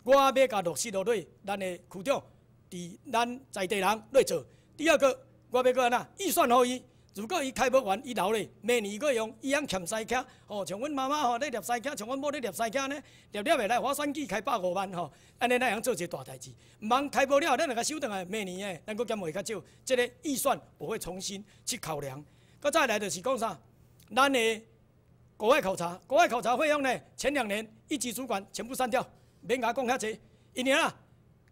我要甲落实落去，咱的区长伫咱在地人来做。第二个，我要搁安那预算互伊，如果伊开不完，伊留咧，明年搁用伊样欠西卡，像阮妈妈咧摄西卡，像阮某咧摄西卡呢，摄下来我选举开150万安尼那样做一个大代志。毋通开不了，咱来收倒来，明年诶，咱搁减回较少，这个预算我会重新去考量。搁再来就是讲啥，咱的国外考察，国外考察费用呢，前2年1级主管全部删掉。 免甲我讲遐济，因为啊，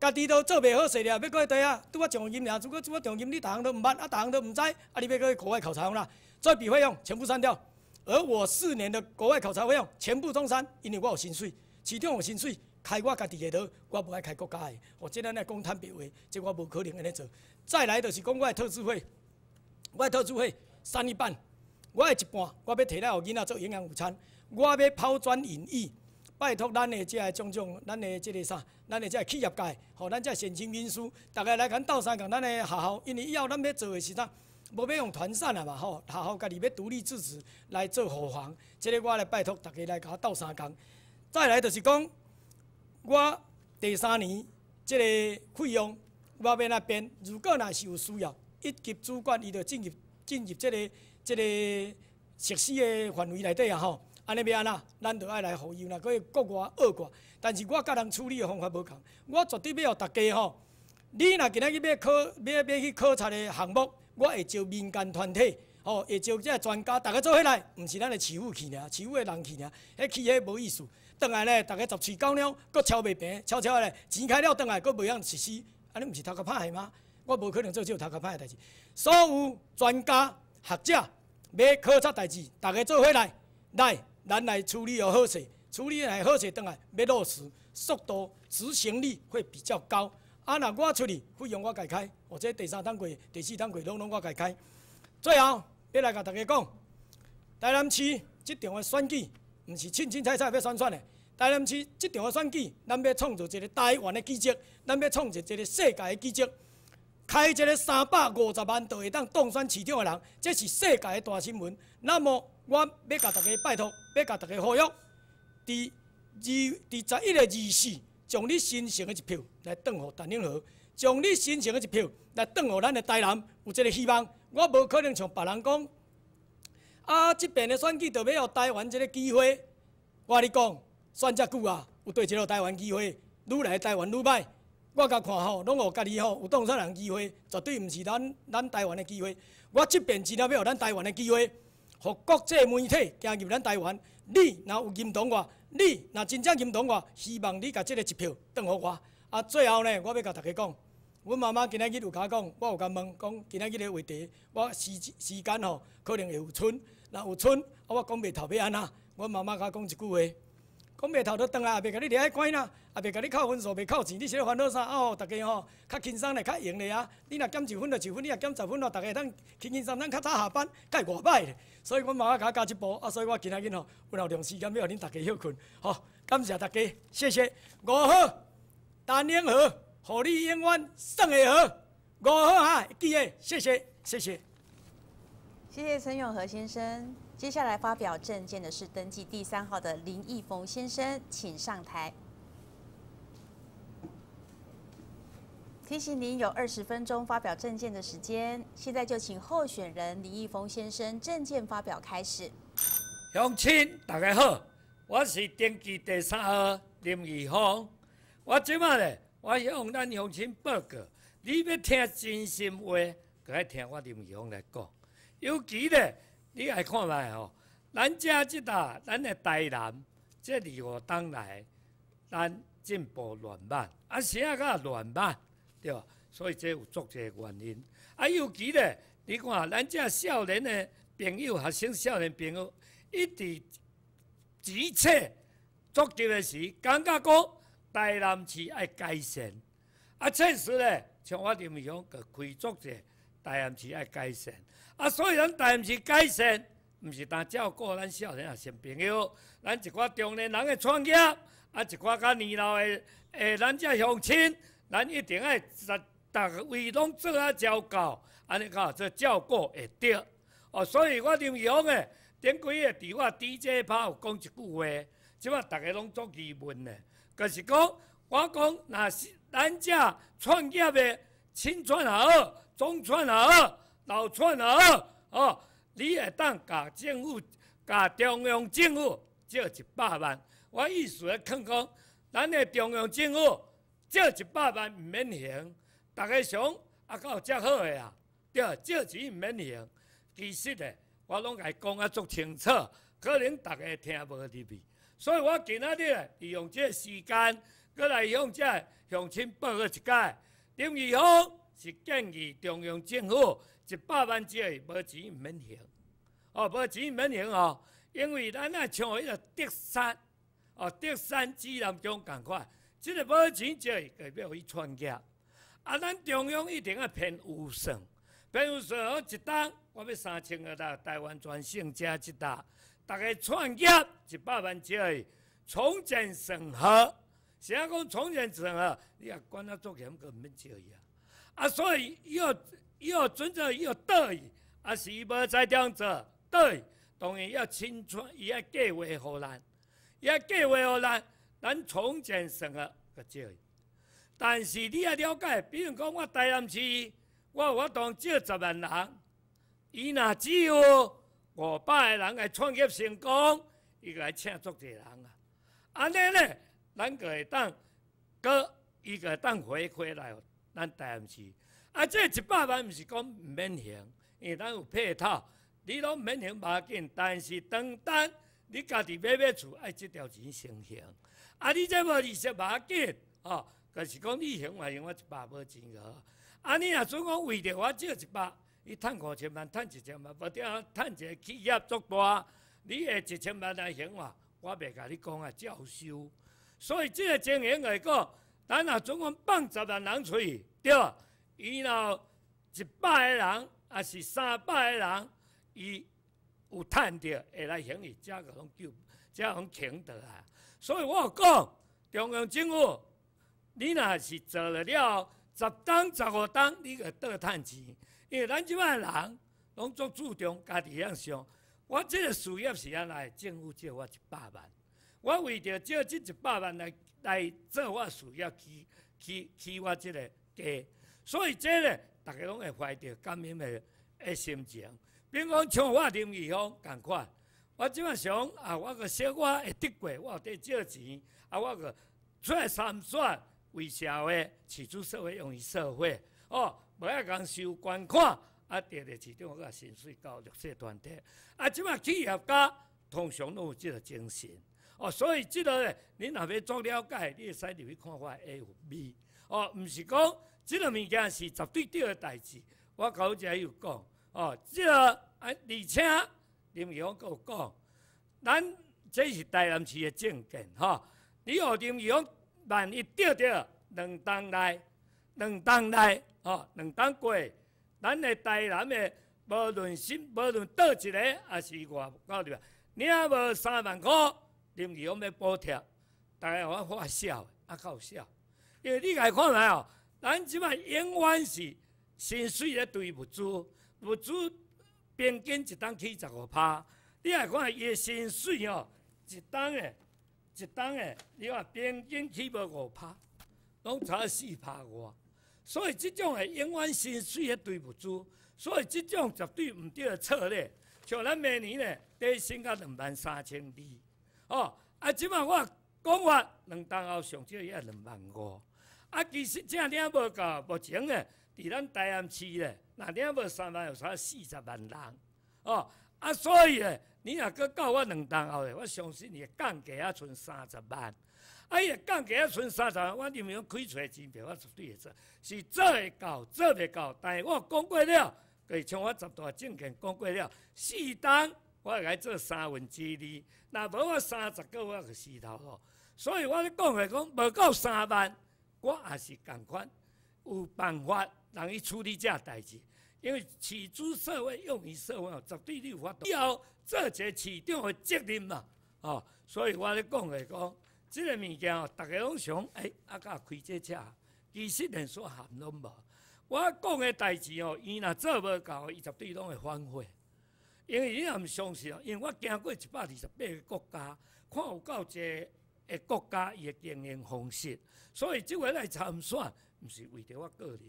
家己都做袂好势了，要搁去地啊，拄我上任尔，如果我上任，你逐项都毋捌，啊，逐项都毋知，啊，你要搁去国外考察啦，这笔费用全部删掉。而我4年的国外考察费用全部中删，因为我有薪水，市长有薪水，开我家己的刀，我无爱开国家的。这咱来讲坦白话，这我无可能安尼做。再来就是讲我的特殊费，我的特殊费删一半，我的一半我要摕来互囡仔做营养午餐，我要抛砖引玉。 拜托咱的这种种，咱的这个啥，咱的这企业界，吼，咱这先进民主，大家来咱斗相共，咱的学校，因为以后咱要做的是啥，无要用团扇啊嘛，吼，学校家己要独立自主来做护航，这个我来拜托大家来甲我斗相共。再来就是讲，我第3年这个费用我要那边，如果若是有需要，1级主管伊就进入这个实施的范围内底啊，吼。 安尼要安那，咱就爱来互伊啦，搁国外恶挂。但是我甲人处理的方法无共，我绝对要互大家吼。你若今仔日要去考察的项目，我会招民间团体，吼，会招这专家，大家做伙来，毋是咱的市府去尔，市府的人去尔，迄去迄无意思。转来咧，大家10嘴9鸟，搁敲袂平，悄悄咧，钱开了转来，搁袂晓实施，安尼毋是头壳歹的吗？我无可能做这头壳歹的代志。所有专家学者要考察代志，大家做伙来。咱来处理好势，处理来好势，转来要落实，速度执行力会比较高。啊，若我出去，费用我家开，或者第3档柜、第4档柜拢我家开。最后要来甲大家讲，台南市这场的选举，毋是清清彩彩要选的。台南市这场的选举，咱要创造一个台湾的奇迹，咱要创造一个世界的奇迹。开一个350万就会当当选市长的人，这是世界的大新闻。那么，我要甲大家拜托，要甲大家呼吁，伫11月24，将你新成的一票来转互陈永和，将你新成的一票来转互咱的台南，有这个希望。我无可能像别人讲，啊，这边的选举就要互台湾这个机会。我跟你讲，选遮久啊，有对这个台湾机会，愈来台湾愈歹。我甲看吼，拢互家己吼有当选人机会，绝对毋是咱台湾的机会。我这边尽量要互咱台湾的机会。 互国际媒体加入咱台湾，你若有认同我，你若真正认同我，希望你甲这个一票转互我。啊，最后呢，我要甲大家讲，阮妈妈今仔日有甲讲，我有甲问讲，今仔日的话题，我时间吼可能会有剩，若有剩，我讲袂透要安那。阮妈妈甲讲一句话，讲袂透就转来，也袂甲你掠迄关啦，也袂甲你扣分数，袂扣钱，你是咧烦恼啥？哦，大家吼较轻松咧，较用咧啊。你若减1分就1分，你若减10分咯，大家当轻轻松松较早下班，该偌歹咧。 所以我妈妈甲我教一步，所以我今仔日吼有用时间要互恁大家休困，感谢大家，谢谢。5号陈永和，互你永远胜会好。5号哈，记个，谢谢，谢谢。谢谢陈永和先生。接下来发表政见的是登记第3号的林义峰先生，请上台。提醒您有20分钟发表政见的时间，现在就请候选人林义峰先生政见发表开始。乡亲大家好，我是登记第3号林义峰。我即马咧，我向咱乡亲报告，你要听真心话，就爱听我林义峰来讲。尤其咧，你爱看卖吼，咱遮即搭咱的台南，这25冬来，咱进步乱慢，啊，啥个乱慢，对吧？所以这有足侪原因。啊，尤其咧，你看咱这少年的朋友、学生少年朋友，一直急切足球的时，感觉讲台南市爱改善。啊，确实咧，像我林义雄，佮开足者台南市爱改善。啊，所以咱台南市改善，毋是单照顾咱少年学生朋友，咱一寡中年人的创业，啊，一寡较年老的咱这乡亲，咱一定爱逐位拢做啊照顾，安尼讲做照顾会着。哦，所以我林义雄的顶几个伫我 DJ 趴有讲一句话，即摆大家拢做疑问的，就是讲我讲若是咱这创业的青创也好，中创也好，老创也好，哦，你会当甲政府、甲中央政府借100万。我意思咧，讲咱的中央政府借100万毋免还，大家想啊，够遮好个啊，对，借钱毋免还。其实咧，我拢甲伊讲啊足清楚，可能大家听无入去。所以我今仔日利用这个时间，过来向这乡亲报告一解。林义雄是建议中央政府100万借，无钱毋免还。哦，无钱毋免还哦，因为咱啊像迄个德山，哦，德山指南宫共款，即个无钱借代表伊创业。啊，咱中央一定要偏有算，偏有算好一档。我要3000个台湾全省加一搭，大家创业100万借，重建审核。啥讲重建审核？你也管他做严格，毋免借伊啊。啊，所以伊要准则伊要倒伊，啊是伊无在这样做倒伊，当然要清楚，伊要计划互咱，伊要计划互咱重建审核个借伊。但是你要了解，比如讲我台南市，我当借10万人。伊若只有500个人来创业成功，伊个来请足侪人啊。安尼咧，咱个会当，伊个会当回馈来咱台南市。啊，这100万毋是讲毋免还，因为咱有配套，你拢毋免还无要紧。但是当单你家己买厝，爱这条钱先还。啊，你这无利息无要紧，哦，就是讲你还我100无钱个。啊，你若准讲为着我借100。伊趁5000万，趁1000万，无定趁一个企业足大，你下1000万来还我袂甲你讲啊，照收。所以这个情形来讲，咱若总共放10万人出去，对，伊若100个人，还是300个人，伊有趁着会来还伊，这个拢救，这拢扛得来。所以我讲，中央政府，你若是做了10档、15档，你个倒趁钱。因为咱即摆人拢足注重家己样想，我这个事业是安来，政府借我100万，我为着借这100万来做我事业起我这个家，所以这咧大家拢会怀着感恩的心情。比如讲像我林义雄共款，我即摆想啊，我个小我会得过，我有得借钱，啊，我个出来参选为社会、市主社会用于社会，哦。无爱共收捐款，啊，伫市长个薪水到弱势团体，啊，即摆企业家通常拢有即个精神，哦，所以即个咧，你若要做了解，你会使入去看我 FB， 哦，毋是讲即个物件是绝对对的代志，我头前有讲，哦，即个啊，而且林义雄阁有讲，咱这是台南市的政见，吼，你互林义雄万一得着2档内。哦，2档过，咱的台南的无论倒一个，还是外到对吧？领无3万块，林义雄要补贴，大家我发笑，啊够笑，因为你来看卖哦，咱即摆永远是薪水咧对物资平均一档起15%，你来看伊的薪水哦，一档的，你看平均起无5%，拢差4%外。所以这种的永远薪水的对物资，所以这种绝对唔对的策略。像咱明年呢，底薪到23200，哦，啊，即摆我讲话2档后上少也25000，啊，其实正领无够，目前呢，伫咱台南市呢，若领无3万，有差40万人，哦，啊，所以呢，你若搁到我2档后呢，我相信伊降价啊，剩30万。伊会降价剩30万，我林义雄开出来钱票，我绝对会做，是做会到，做袂到。但是我讲过了，就是像我10大证件讲过了，4档我会来做2/3，若无我30个我就死头咯。所以我咧讲的讲，无到3万，我也是共款，有办法让伊处理这代志。因为起诸社会，用于社会，绝对你有法度。以后做一个市长的责任嘛，所以我咧讲的讲，这个物件大家拢想，甲开这车，其实连说含拢无。我讲的代志伊若做无到，伊绝对拢会反悔。因为你若毋相信，因为我行过128个国家，看有够济个国家伊的经营方式，所以即回来参选，毋是为着我个人。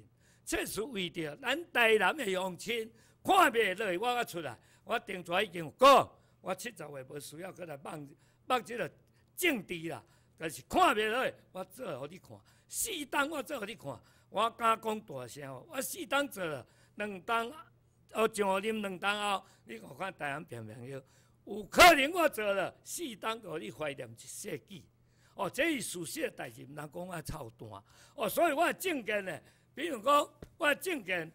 这是为着咱台南的乡亲看袂落，我出来，我顶出已经有讲，我70岁无需要搁来放这个政治啦，但是看袂落，我做互你看，4档我做互你看，我敢讲大声，我4档做了，2档上任2档后，你看台南平平有可能我做了4档，互你怀念一世纪。这是事实的代志，毋通讲我操蛋。所以我的政见呢？比如讲，我证件，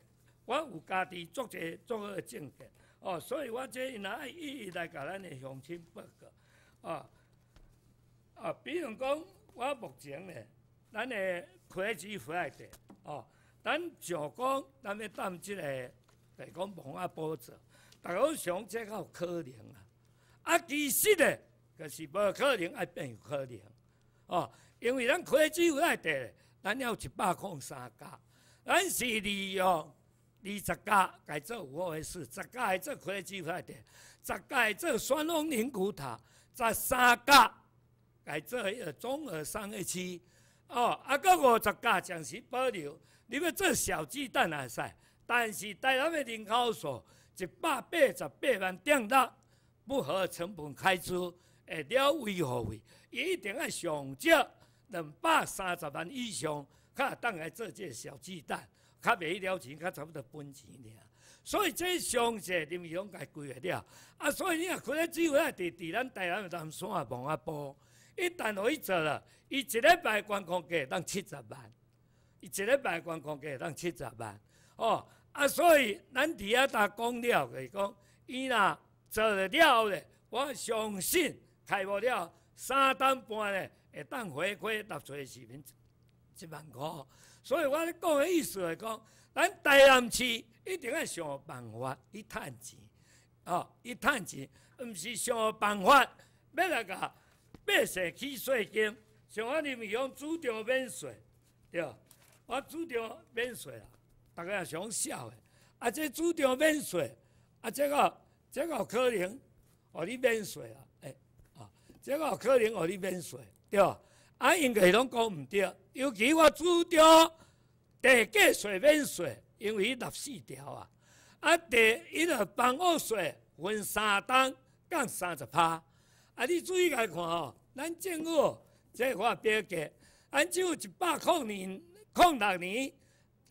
我有家己做个证件，所以我这若爱一一来甲咱的乡亲报告，比如讲，我目前呢，咱的科技回来的，咱上讲，咱要担这个，就是讲网啊补助，大家想这个有可能其实呢，就是无可能，爱变有可能，因为咱科技回来的，咱要103家。咱是利用20家改做有好的事，10家来做科技发展，10家来做双龙宁古塔，13家改做迄个综合商业区，到50家暂时保留。你要做小巨蛋也使，但是台南的人口数188万点六，不合成本开支会了维护费，一定要上少230万以上。较当来做这个小巨蛋，较袂了钱，较差不多分钱尔。所以这详细林义雄家规划了，所以你若开咧机会啊，伫咱台南南山啊、望啊埔，一旦互伊做了，伊1礼拜观光价当70万，伊1礼拜观光价当70万，所以咱伫遐搭讲了，就是讲，伊若做了后咧，我相信开幕了3档半咧，会当回馈纳税市民1万块，所以我咧讲的意思来讲，咱台南市一定要想办法去趁钱，去趁钱，毋是想办法要来甲百姓起税金。像我林义雄主张免税，对，我主张免税啦，大家也想笑的。这主张免税，这个有可能，互你免税啦，这个有可能互你免税，对。应该拢讲毋对，尤其我主张地价税免税，因为伊14条伊个房屋税分3档降30%。你注意来看咱政府这块表格，只有106年，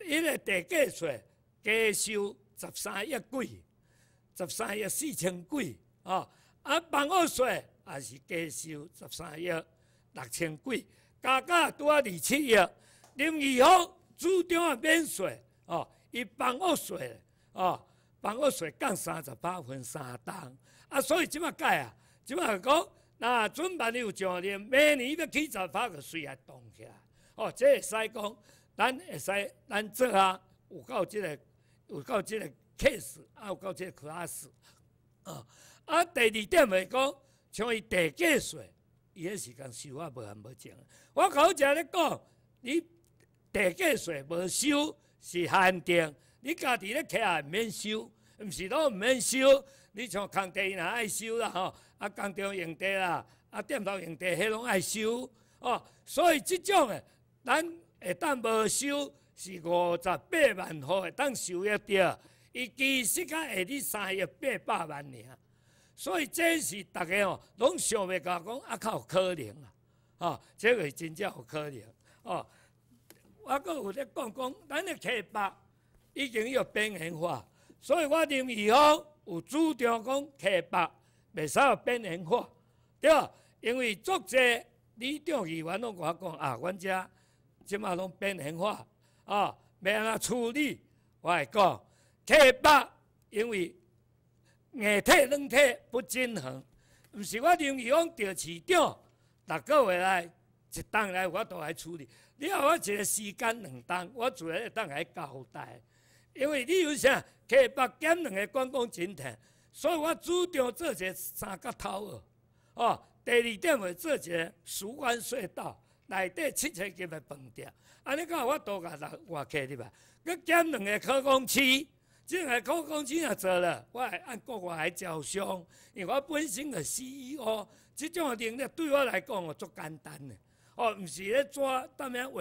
伊个地价税加收13亿几，13亿4千几，房屋税也是加收13亿6千几，加拄啊27亿。林义雄主张免税，伊房屋税，房屋税降30%分3档，所以即摆改即摆讲，若准万有上任，明年要起10%就随来动起来，这会使讲，咱会使咱做有够即个 case， 有够即个 class，第二点来讲，像伊地价税。伊迄时间收无含无种，我口才咧讲，你地价税无收是限定，你家己咧徛免收，毋是拢毋免收。你像空地若爱收啦工厂用地啦，店头用地迄拢爱收，所以即种诶，咱会当无收是58万户会当收益着，伊其实较下你3亿800万尔。所以这是大家拢想袂到讲较有可能这个是真正有可能我阁有咧讲，咱的溪北已经要边缘化，所以我林义雄有主张讲溪北袂使边缘化，对吧？因为足济里长议员拢甲我讲啊，阮遮即马拢变形化啊，要安怎处理？我会讲，溪北因为硬体软体不均衡，毋是我林义峰调市长6个月来一档来我都来处理。你要我一个时间2档，我自然会当来交代。因为你有啥溪北减2个管工真疼，所以我主张做一个3角头儿。哦，第2点会做一个蜀湾隧道，内底7千级的饭店，安尼讲我多甲外客入来，佮减2个考工区。这个考工区若做了，我会按国外来招商，因为我本身个 CEO， 这种能力对我来讲哦足简单的，哦，毋是咧抓当面画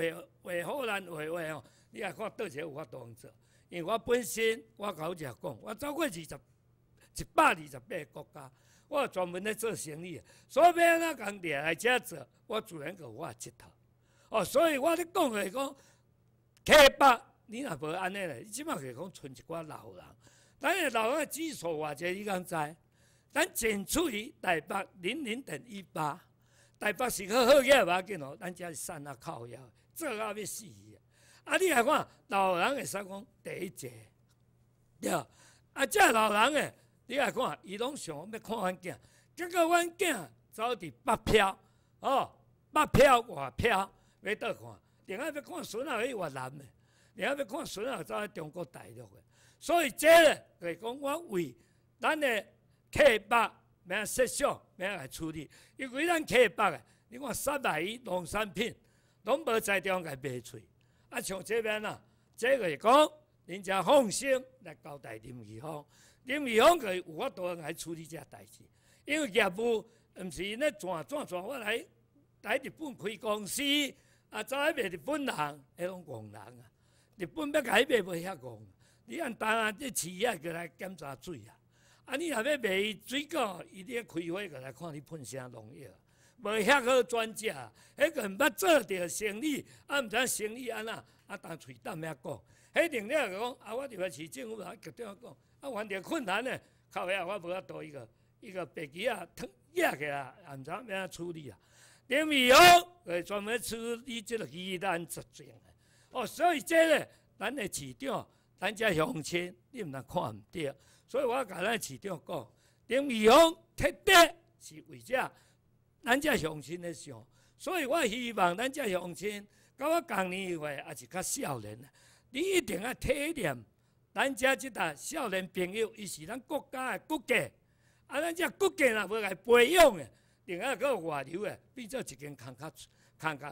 好难画哦，你来看倒一个有法度通做，因为我本身我甲有只讲，我走过128个国家，我专门咧做生意，所以要安怎共掠来遮做，我自然有我一套，哦，所以我咧讲的讲溪北。你若无安尼咧，你即马是讲剩一寡老人，咱的老人的指数偌济，你敢知？咱仅处于台北00.18，台北是好好嘢无紧哦，咱遮是山啊靠腰，做到要死去啊！你来看老人会使讲第一节，对啊，这老人诶，你来看，伊拢想要看阮囝，结果阮囝走伫北漂，哦，北漂外漂，要倒看，另外要看孙仔去越南诶。你还要看孙仔走喺中国大陆嘅，所以这个就是讲我为咱的溪北要设想，要来处理，因为咱溪北嘅，你看3百亿农产品拢无在中来卖出，啊像这边啊，这个是讲人家放心来交代林义峰，林义峰佢有法度来处理这代志，因为业务毋是咧转，我来日本开公司，啊走去卖日本人，迄种戆人啊。日本要甲伊卖袂遐戆，你按当然这企业过来检查水啊，啊你若要卖水果，伊咧开会过来看你喷啥农药，无遐好专家，迄个毋捌做着生意，啊毋知生意安那，啊当喙淡遐讲，迄定了讲啊，我伫市政府啊局长讲，啊遇着困难呢，靠遐我无法度一个白旗啊，压起来，也毋知要安处理啊。林义峰专门处理这个疑难杂症。哦，所以这个咱的市长，咱这乡亲，你毋通看毋对。所以我甲咱市长讲，林义峰特地是为这咱这乡亲的想，所以我希望咱这乡亲，甲我同年岁也是较少年，你一定要体谅咱这搭少年朋友，伊是咱国家的骨架，啊，咱这骨架若无来培养的，另外个外流的，变做一间空家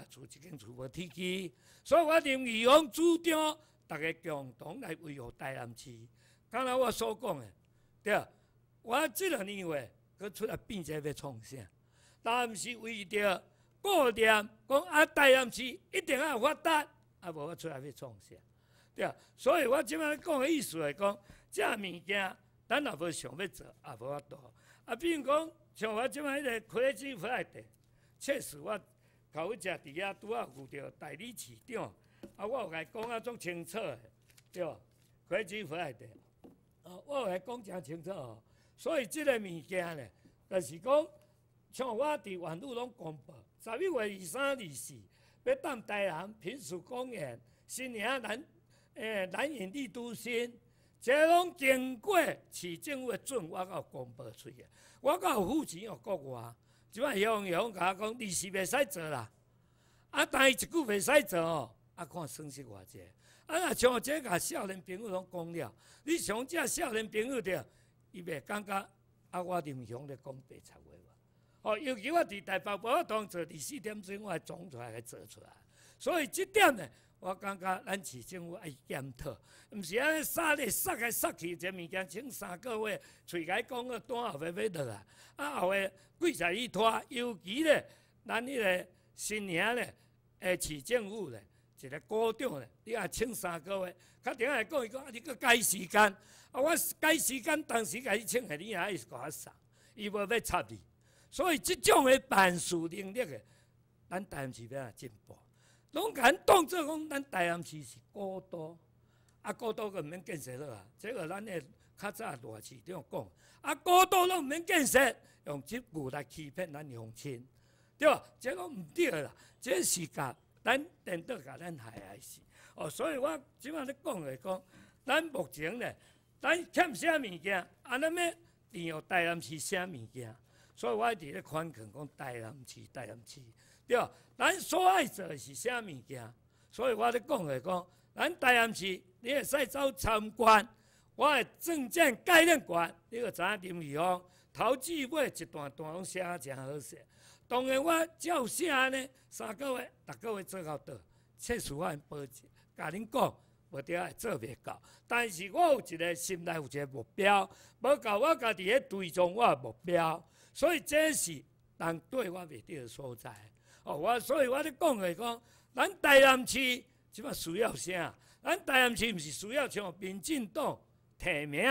厝，一间厝无铁基。所以我林义峰主张大家共同来维护台南市。刚才我所讲的，对，我这2年话，佮出来变者要创啥？但毋是为着顾念讲啊，台南市一定要有发达，啊无我出来要创啥？对，所以我即摆讲的意思是讲，这物件咱若无想要做，也无法度。啊，比如讲，像我即摆迄个科技发展，确实我。甲我食伫遐拄啊遇到代理市长，啊，我有甲伊讲啊足清楚的，对吧？科技回来的，我有甲伊讲真清楚哦。所以这个物件呢，就是讲，像我伫网络拢公布，11月23、24要当台南平树公园、新营南营丽都新，这拢经过市政府的准，我有公布出去，我有付钱予国外。即摆乡甲我讲，你是袂使做啦，啊，但伊一句袂使做哦，啊，看损失偌济，啊，若像这甲少年朋友拢讲了，你像这少年朋友着，伊袂感觉啊，我林雄咧讲白贼话无，哦，尤其我伫台北无法当做24点钟，我总出来做出来，所以这点呢，我感觉咱市政府爱检讨，毋是安尼杀来杀来杀去，这物件请3个月，喙甲伊讲个单后尾要落啊，啊后尾几十亿拖，尤其咧，咱迄个新营咧，市政府咧，一个股长咧，你也请3个月，较顶来讲，伊讲你搁改时间，啊我改时间，当时甲你请的，你也是甲我送，伊无要插你，所以这种的办事能力的，咱台南市要来进步。拢甲咱当作讲，咱台南市是古都，啊古都个毋免建设了啊。这个咱的较早大市长讲，啊古都拢毋免建设，用这句来欺骗咱乡亲，对吧？这拢唔对啦，这是甲咱颠倒甲咱害害死。哦，所以我即摆咧讲来讲，咱目前咧，咱欠啥物件，咱要利用台南市啥物件，所以我一直咧反抗讲台南市，对吧？咱所爱做的是啥物件？所以我咧讲来讲，咱台南市你会使走参观，我的证件概念馆，你就知影林义峰头至尾一段拢写啊真好势。当然我照写呢，3个月、6个月做到倒，确实我保证，甲恁讲，无得会做袂到。但是我有一个心内有一个目标，无到我家己咧追踪我的目标，所以这是人对我袂对的所在。哦，所以我咧讲来讲，咱台南市即摆需要啥？咱台南市毋是需要像民进党提名，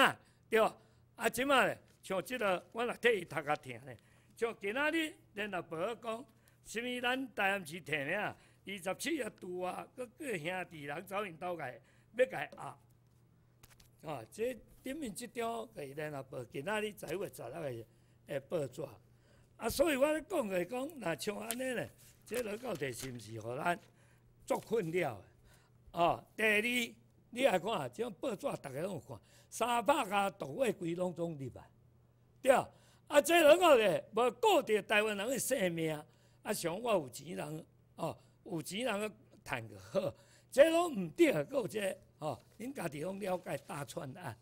对吧？啊，即摆咧，像即个我若替伊头壳疼咧，像今仔日联合报讲，什么咱台南市提名27个拄啊，佮兄弟人走因兜来要甲伊压。啊，这顶面即张个联合报今仔日10月16日的报纸。啊，所以我咧讲来讲，若像安尼咧，这落到底是毋是互咱足困扰的？哦，第二，你来看，这种报纸大家拢有看，300家单位规拢总入来，对啊。啊，这落到咧无顾着台湾人的性命，啊，像我有钱人，哦，有钱人个趁个好，这拢毋对，佮有这哦，恁家己拢了解大串案，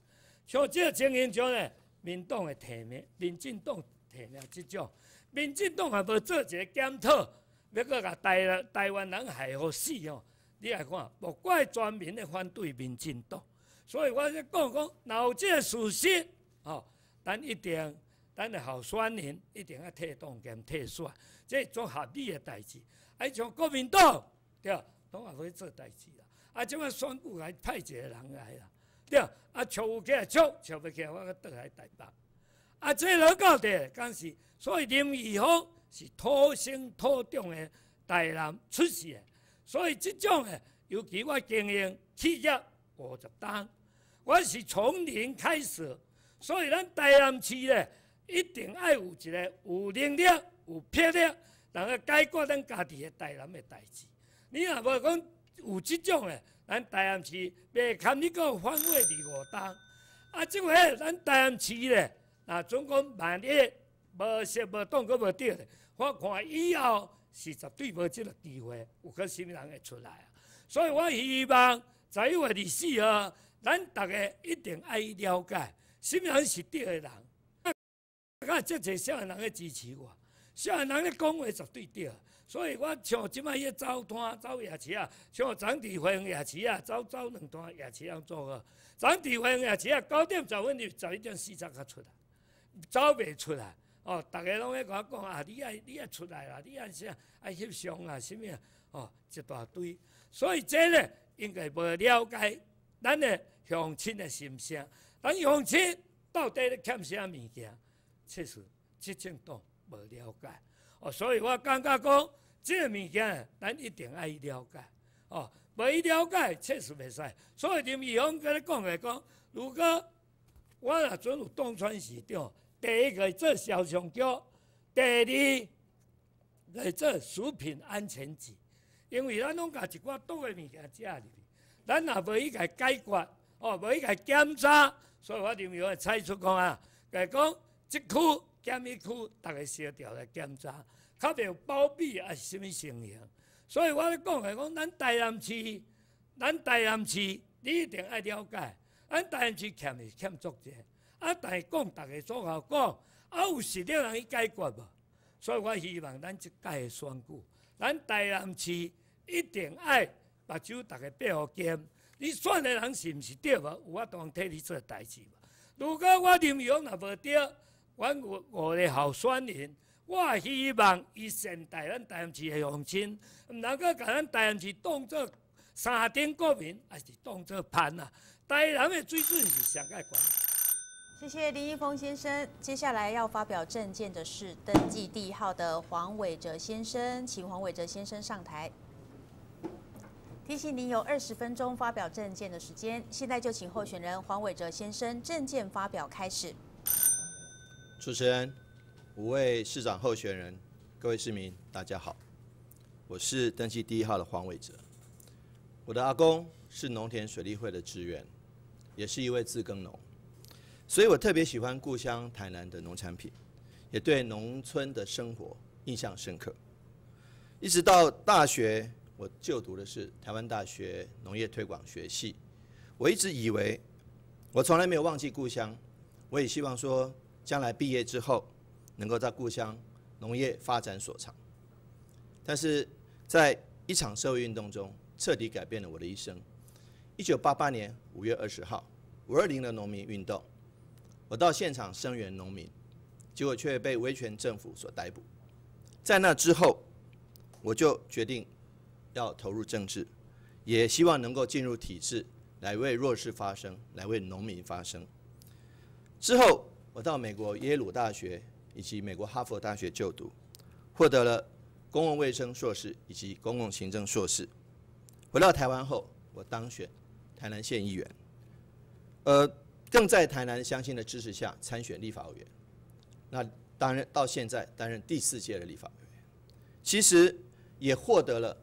像这情形中咧，民党的提名，民进党提名即种。民进党也无做一个检讨，要搁甲台湾人害互死哦！你来看，莫怪全民咧反对民进党，所以我咧讲，若有这个事实，哦，咱一定，咱的候选人一定要退党兼退选，这是做合理的代志。啊，像国民党，对，拢也可以做代志啦。啊，即摆选举来派一个人来啦，对，啊，笑有起来笑不起来，我搁倒来台北。啊，这落到底讲是。所以林义峰是土生土长的台南出世的，所以这种的，尤其我经营企业50档，我是从零开始，所以咱台南市咧一定要有一个有能力、有魄力，能够解决咱家己的台南的代志。你若无讲有这种的，咱台南市袂堪你个反胃25档。啊，这回咱台南市咧，那总共万一。无说无当阁无对咧，我看以后是绝对无即个机会，有可什么人会出来啊？所以我希望11月24号，咱大家一定爱了解，什么人是对的人。啊，这侪少年人咧支持我，少年人咧讲话绝对对。所以我像即摆迄走摊走夜市啊，像长治花园夜市啊，走2摊夜市通做好。长治花园夜市啊，9点10分就11点40才出来，走袂出来。哦，大家拢咧甲我讲啊，你爱出来啦，你爱啥爱翕相啊，什么啊？哦，一大堆。所以这咧应该无了解咱的乡亲的心声。咱乡亲到底咧欠啥物件？确实，执政党无了解。哦，所以我感觉讲，这个物件咱一定爱了解。哦，无伊了解，确实袂使。所以林义峰跟你讲来讲，如果我若准有当选市长。第一个做消防局，第二来做食品安全局，因为咱拢甲一寡毒的物件食入去，咱若无伊甲解决，哦，无伊甲检查，所以我认为会采取讲啊，来讲即区检疫区，大家协调来检查，较袂有包庇啊是什么情形。所以我咧讲来讲，咱台南市，你一定爱了解，咱台南市欠足者。啊！但是讲大家做好讲，啊有实力人去解决无？所以我希望咱即届的选举，咱台南市一定爱目睭大家闭好剑。你选的人是毋是对无？有法当替你做代志无？如果我林义峰若无对，我的候选人，我希望伊善待咱台南市的乡亲，毋能够把咱台南市当作三等国民，还是当作叛啊！台南的水准是上界悬。谢谢林义峰先生。接下来要发表政见的是登记第1号的黄伟哲先生，请黄伟哲先生上台。提醒您有20分钟发表政见的时间，现在就请候选人黄伟哲先生政见发表开始。主持人，5位市长候选人各位市民，大家好，我是登记第1号的黄伟哲。我的阿公是农田水利会的职员，也是一位自耕农，所以我特别喜欢故乡台南的农产品，也对农村的生活印象深刻。一直到大学，我就读的是台湾大学农业推广学系，我一直以为我从来没有忘记故乡，我也希望说将来毕业之后能够在故乡农业发展所长。但是在一场社会运动中，彻底改变了我的一生。1988年5月20号，520的农民运动，我到现场声援农民，结果却被威权政府所逮捕。在那之后，我就决定要投入政治，也希望能够进入体制，来为弱势发声，来为农民发声。之后，我到美国耶鲁大学以及美国哈佛大学就读，获得了公共卫生硕士以及公共行政硕士。回到台湾后，我当选台南县议员，更在台南乡亲的支持下参选立法委员。那当然到现在担任第4届的立法委员，其实也获得了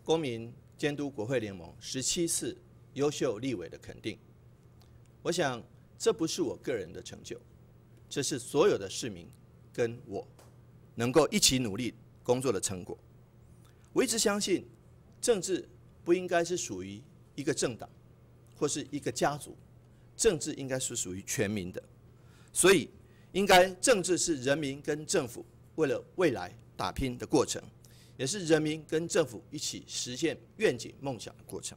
公民监督国会联盟17次优秀立委的肯定。我想这不是我个人的成就，这是所有的市民跟我能够一起努力工作的成果。我一直相信政治不应该是属于一个政党或是一个家族，政治应该是属于全民的，所以应该政治是人民跟政府为了未来打拼的过程，也是人民跟政府一起实现愿景梦想的过程。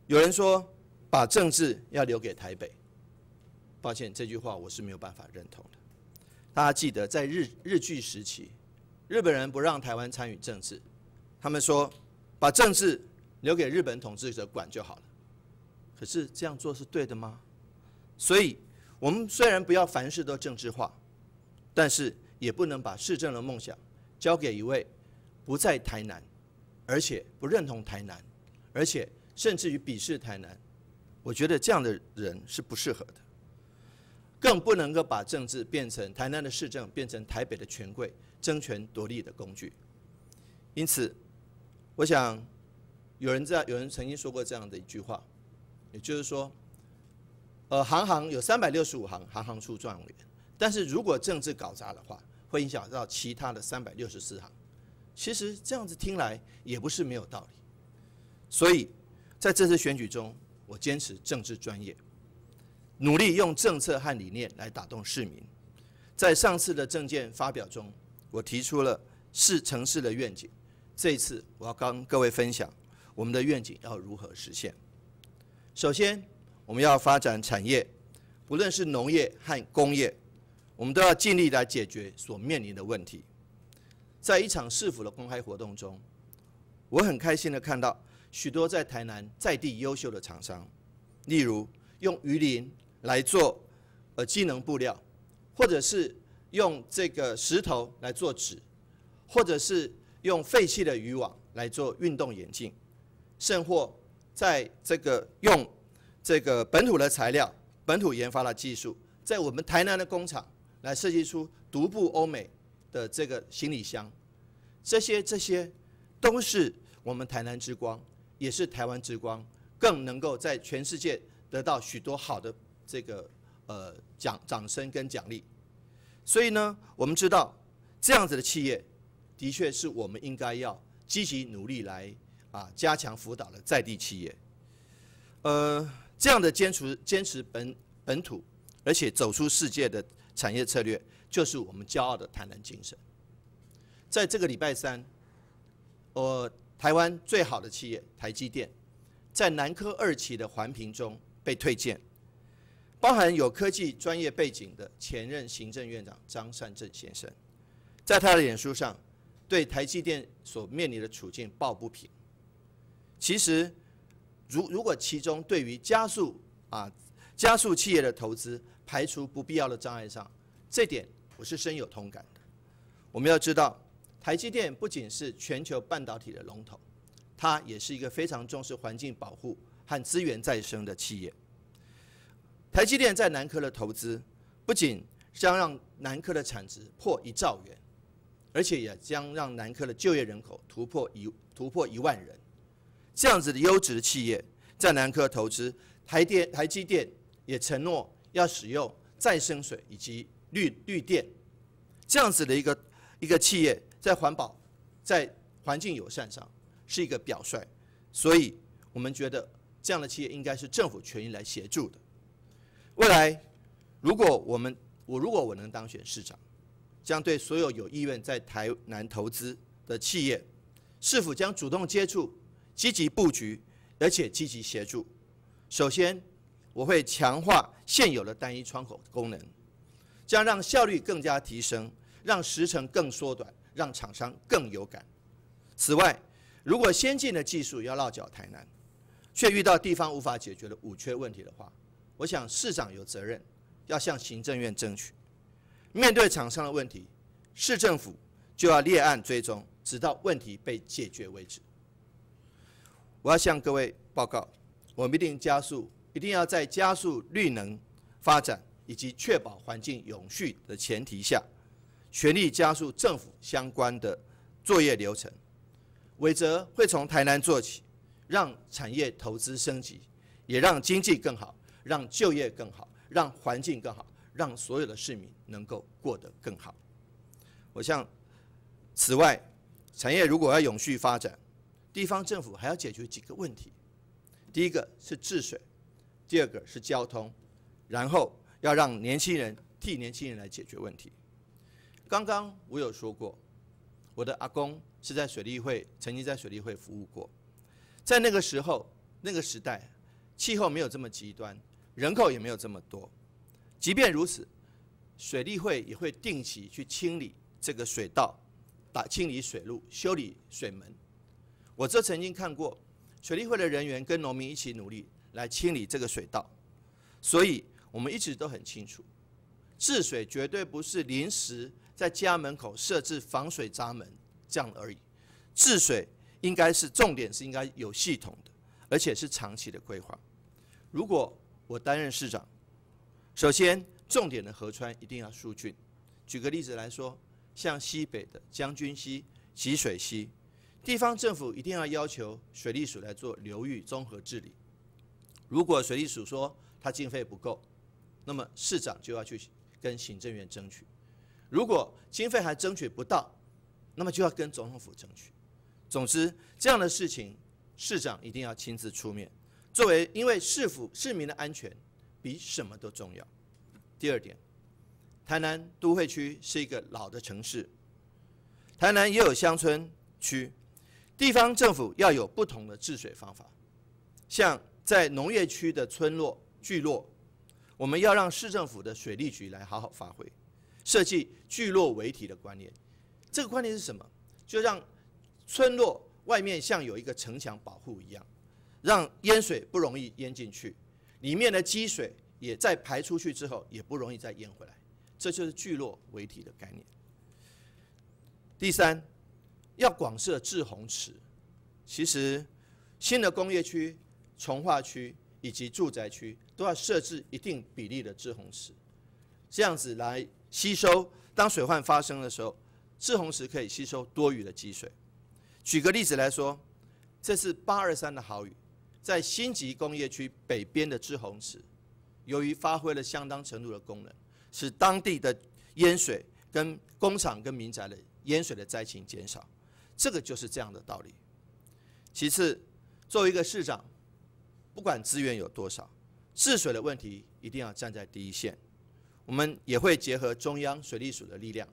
有人说把政治要留给台北，抱歉，这句话我是没有办法认同的。大家记得在日据时期，日本人不让台湾参与政治，他们说把政治留给日本统治者管就好了。可是这样做是对的吗？所以我们虽然不要凡事都政治化，但是也不能把市政的梦想交给一位不在台南，而且不认同台南，而且甚至于鄙视台南。我觉得这样的人是不适合的。更不能够把政治变成台南的市政变成台北的权贵争权夺利的工具。因此，我想有人曾经说过这样的一句话，也就是说，行行有365行，行行出状元。但是如果政治搞砸的话，会影响到其他的364行。其实这样子听来也不是没有道理。所以在这次选举中，我坚持政治专业，努力用政策和理念来打动市民。在上次的政见发表中，我提出了城市的愿景。这一次，我要跟各位分享我们的愿景要如何实现。首先，我们要发展产业，不论是农业和工业，我们都要尽力来解决所面临的问题。在一场市府的公开活动中，我很开心的看到许多在台南在地优秀的厂商，例如用鱼鳞来做机能布料，或者是用这个石头来做纸，或者是用废弃的渔网来做运动眼镜，甚或在用这个本土的材料、本土研发的技术，在我们台南的工厂来设计出独步欧美的这个行李箱，这些都是我们台南之光，也是台湾之光，更能够在全世界得到许多好的这个掌声跟奖励。所以呢，我们知道这样子的企业，的确是我们应该要积极努力来加强辅导的在地企业。这样的坚持本土，而且走出世界的产业策略，就是我们骄傲的台南精神。在这个礼拜三，台湾最好的企业台积电，在南科2期的环评中被推荐，包含有科技专业背景的前任行政院长张善政先生，在他的脸书上对台积电所面临的处境抱不平。其实，如果其中对于加速企业的投资排除不必要的障碍上，这点我是深有同感的。我们要知道，台积电不仅是全球半导体的龙头，它也是一个非常重视环境保护和资源再生的企业。台积电在南科的投资，不仅将让南科的产值破1兆元，而且也将让南科的就业人口突破1万人。这样子的优质的企业在南科投资，台积电也承诺要使用再生水以及绿电，这样子的一个企业在环保、在环境友善上是一个表率，所以我们觉得这样的企业应该是政府全力来协助的。未来，如果我能当选市长，将对所有有意愿在台南投资的企业，是否将主动接触、积极布局，而且积极协助。首先，我会强化现有的单一窗口功能，将让效率更加提升，让时程更缩短，让厂商更有感。此外，如果先进的技术要落脚台南，却遇到地方无法解决的五缺问题的话，我想市长有责任要向行政院争取。面对厂商的问题，市政府就要列案追踪，直到问题被解决为止。我要向各位报告，我们一定要在加速绿能发展以及确保环境永续的前提下，全力加速政府相关的作业流程。伟哲会从台南做起，让产业投资升级，也让经济更好，让就业更好，让环境更好，让所有的市民能够过得更好。我想，此外，产业如果要永续发展，地方政府还要解决几个问题。第一个是治水，第二个是交通，然后要让替年轻人来解决问题。刚刚我有说过，我的阿公是曾经在水利会服务过，在那个时候、那个时代，气候没有这么极端，人口也没有这么多。即便如此，水利会也会定期去清理这个水道，清理水路，修理水门。我曾经看过水利会的人员跟农民一起努力来清理这个水道，所以我们一直都很清楚，治水绝对不是临时在家门口设置防水闸门这样而已。治水应该是重点，是应该有系统的，而且是长期的规划。如果我担任市长，首先重点的河川一定要疏浚。举个例子来说，像西北的将军溪、集水溪，地方政府一定要要求水利署来做流域综合治理。如果水利署说它经费不够，那么市长就要去跟行政院争取。如果经费还争取不到，那么就要跟总统府争取。总之，这样的事情，市长一定要亲自出面。因为市民的安全比什么都重要。第二点，台南都会区是一个老的城市，台南也有乡村区，地方政府要有不同的治水方法。像在农业区的村落、聚落，我们要让市政府的水利局来好好发挥，设计聚落为体的观念。这个观念是什么？就让村落外面像有一个城墙保护一样，让淹水不容易淹进去，里面的积水也在排出去之后也不容易再淹回来，这就是聚落为体的概念。第三，要广设滞洪池。其实新的工业区、重划区以及住宅区都要设置一定比例的滞洪池，这样子来吸收，当水患发生的时候，滞洪池可以吸收多余的积水。举个例子来说，这次823的豪雨，在新集工业区北边的滞洪池，由于发挥了相当程度的功能，使当地的淹水跟工厂跟民宅的淹水的灾情减少，这个就是这样的道理。其次，作为一个市长，不管资源有多少，治水的问题一定要站在第一线。我们也会结合中央水利署的力量，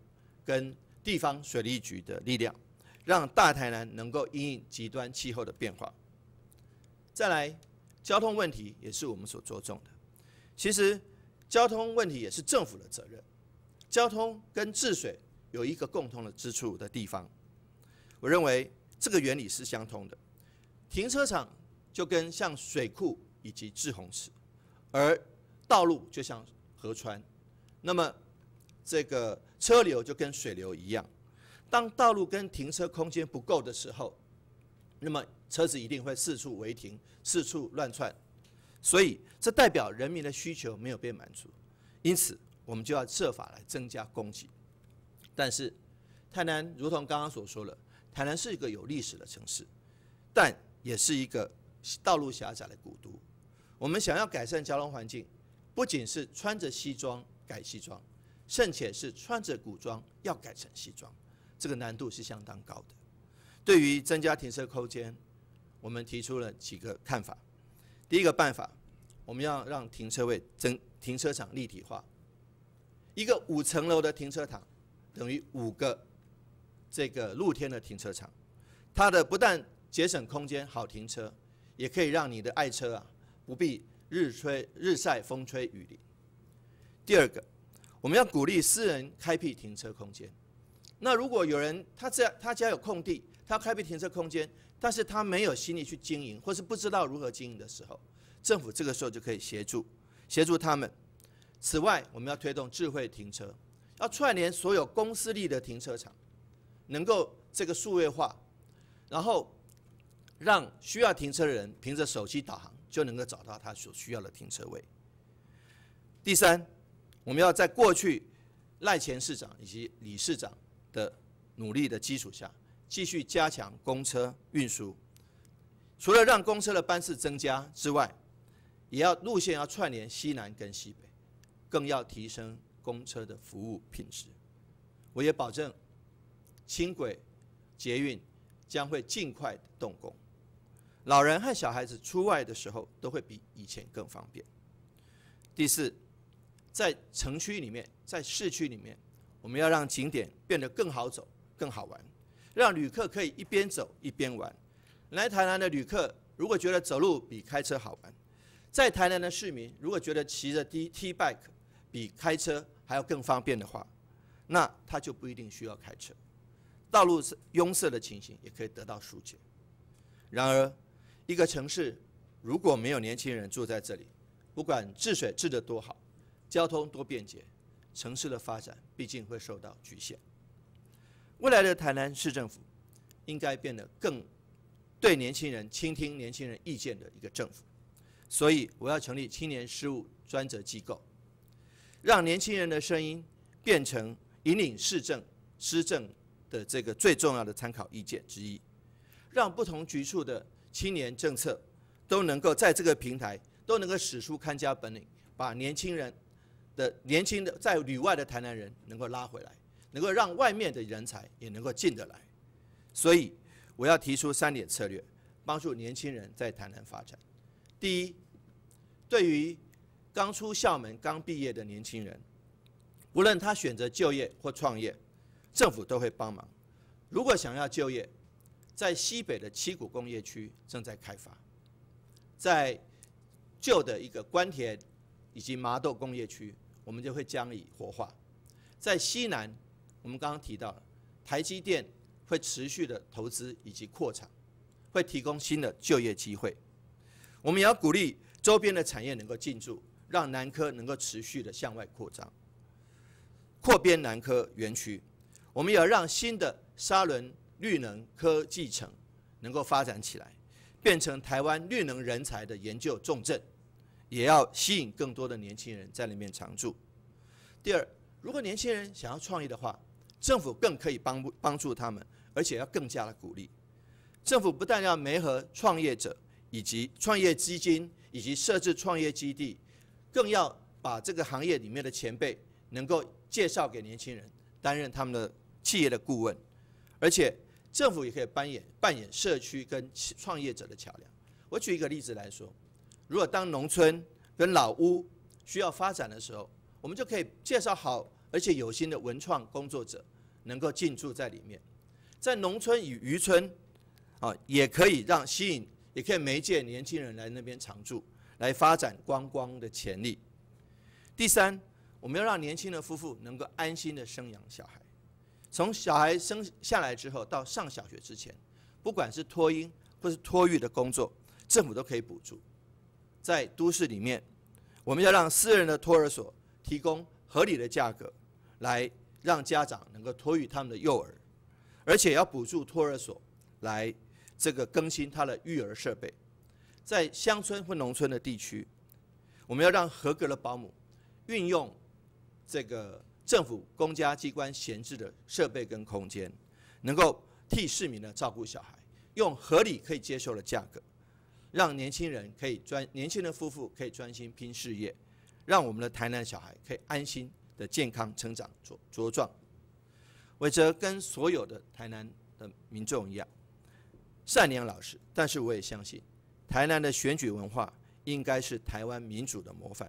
跟地方水利局的力量，让大台南能够因应极端气候的变化。再来，交通问题也是我们所着重的。其实，交通问题也是政府的责任。交通跟治水有一个共同的之处的地方，我认为这个原理是相通的。停车场就跟像水库以及滞洪池，而道路就像河川，那么这个车流就跟水流一样。当道路跟停车空间不够的时候，那么车子一定会四处违停，四处乱窜，所以这代表人民的需求没有被满足，因此我们就要设法来增加供给。但是台南如同刚刚所说的，台南是一个有历史的城市，但也是一个道路狭窄的古都。我们想要改善交通环境，不仅是穿着西装改西装，甚且是穿着古装要改成西装，这个难度是相当高的。对于增加停车空间，我们提出了几个看法。第一个办法，我们要让停车场立体化。一个5层楼的停车场等于5个这个露天的停车场，它的不但节省空间好停车，也可以让你的爱车不必日晒风吹雨淋。第二个，我们要鼓励私人开辟停车空间。那如果有人他家有空地，他开辟停车空间，但是他没有心力去经营，或是不知道如何经营的时候，政府这个时候就可以协助他们。此外，我们要推动智慧停车，要串联所有公私立的停车场，能够这个数位化，然后让需要停车的人凭着手机导航就能够找到他所需要的停车位。第三，我们要在过去赖前市长以及李市长的努力的基础下，继续加强公车运输。除了让公车的班次增加之外，也要路线要串联西南跟西北，更要提升公车的服务品质。我也保证轻轨、捷运将会尽快的动工，老人和小孩子出外的时候都会比以前更方便。第四，在城区里面，在市区里面，我们要让景点变得更好走、更好玩，让旅客可以一边走一边玩。来台南的旅客如果觉得走路比开车好玩，在台南的市民如果觉得骑着 T-bike 比开车还要更方便的话，那他就不一定需要开车，道路拥塞的情形也可以得到疏解。然而，一个城市如果没有年轻人住在这里，不管治水治得多好，交通多便捷，城市的发展毕竟会受到局限。未来的台南市政府应该变得更对年轻人倾听年轻人意见的一个政府。所以我要成立青年事务专责机构，让年轻人的声音变成引领施政的这个最重要的参考意见之一，让不同局处的青年政策都能够在这个平台都能够使出看家本领，把年轻的在旅外的台南人能够拉回来，能够让外面的人才也能够进得来。所以我要提出3点策略，帮助年轻人在台南发展。第一，对于刚出校门、刚毕业的年轻人，无论他选择就业或创业，政府都会帮忙。如果想要就业，在西北的七股工业区正在开发，在旧的一个关田以及麻豆工业区，我们就会将以活化。在西南，我们刚刚提到了台积电会持续的投资以及扩厂，会提供新的就业机会。我们也要鼓励周边的产业能够进驻，让南科能够持续的向外扩张，扩编南科园区。我们也要让新的沙仑绿能科技城能够发展起来，变成台湾绿能人才的研究重镇，也要吸引更多的年轻人在那边常住。第二，如果年轻人想要创业的话，政府更可以帮助他们，而且要更加的鼓励。政府不但要媒合创业者以及创业基金，以及设置创业基地，更要把这个行业里面的前辈能够介绍给年轻人，担任他们的企业的顾问。而且政府也可以扮演社区跟创业者的桥梁。我举一个例子来说，如果当农村跟老屋需要发展的时候，我们就可以介绍好而且有心的文创工作者能够进驻在里面。在农村与渔村也可以吸引，也可以媒介年轻人来那边常住，来发展观光的潜力。第三，我们要让年轻的夫妇能够安心的生养小孩。从小孩生下来之后到上小学之前，不管是托婴或是托育的工作，政府都可以补助。在都市里面，我们要让私人的托儿所提供合理的价格，来让家长能够托育他们的幼儿，而且要补助托儿所来这个更新它的育儿设备。在乡村或农村的地区，我们要让合格的保姆运用这个政府公家机关闲置的设备跟空间，能够替市民呢照顾小孩，用合理可以接受的价格，让年轻的夫妇可以专心拼事业，让我们的台南小孩可以安心的健康成长茁壮。伟哲跟所有的台南的民众一样，善良老实，但是我也相信，台南的选举文化应该是台湾民主的模范。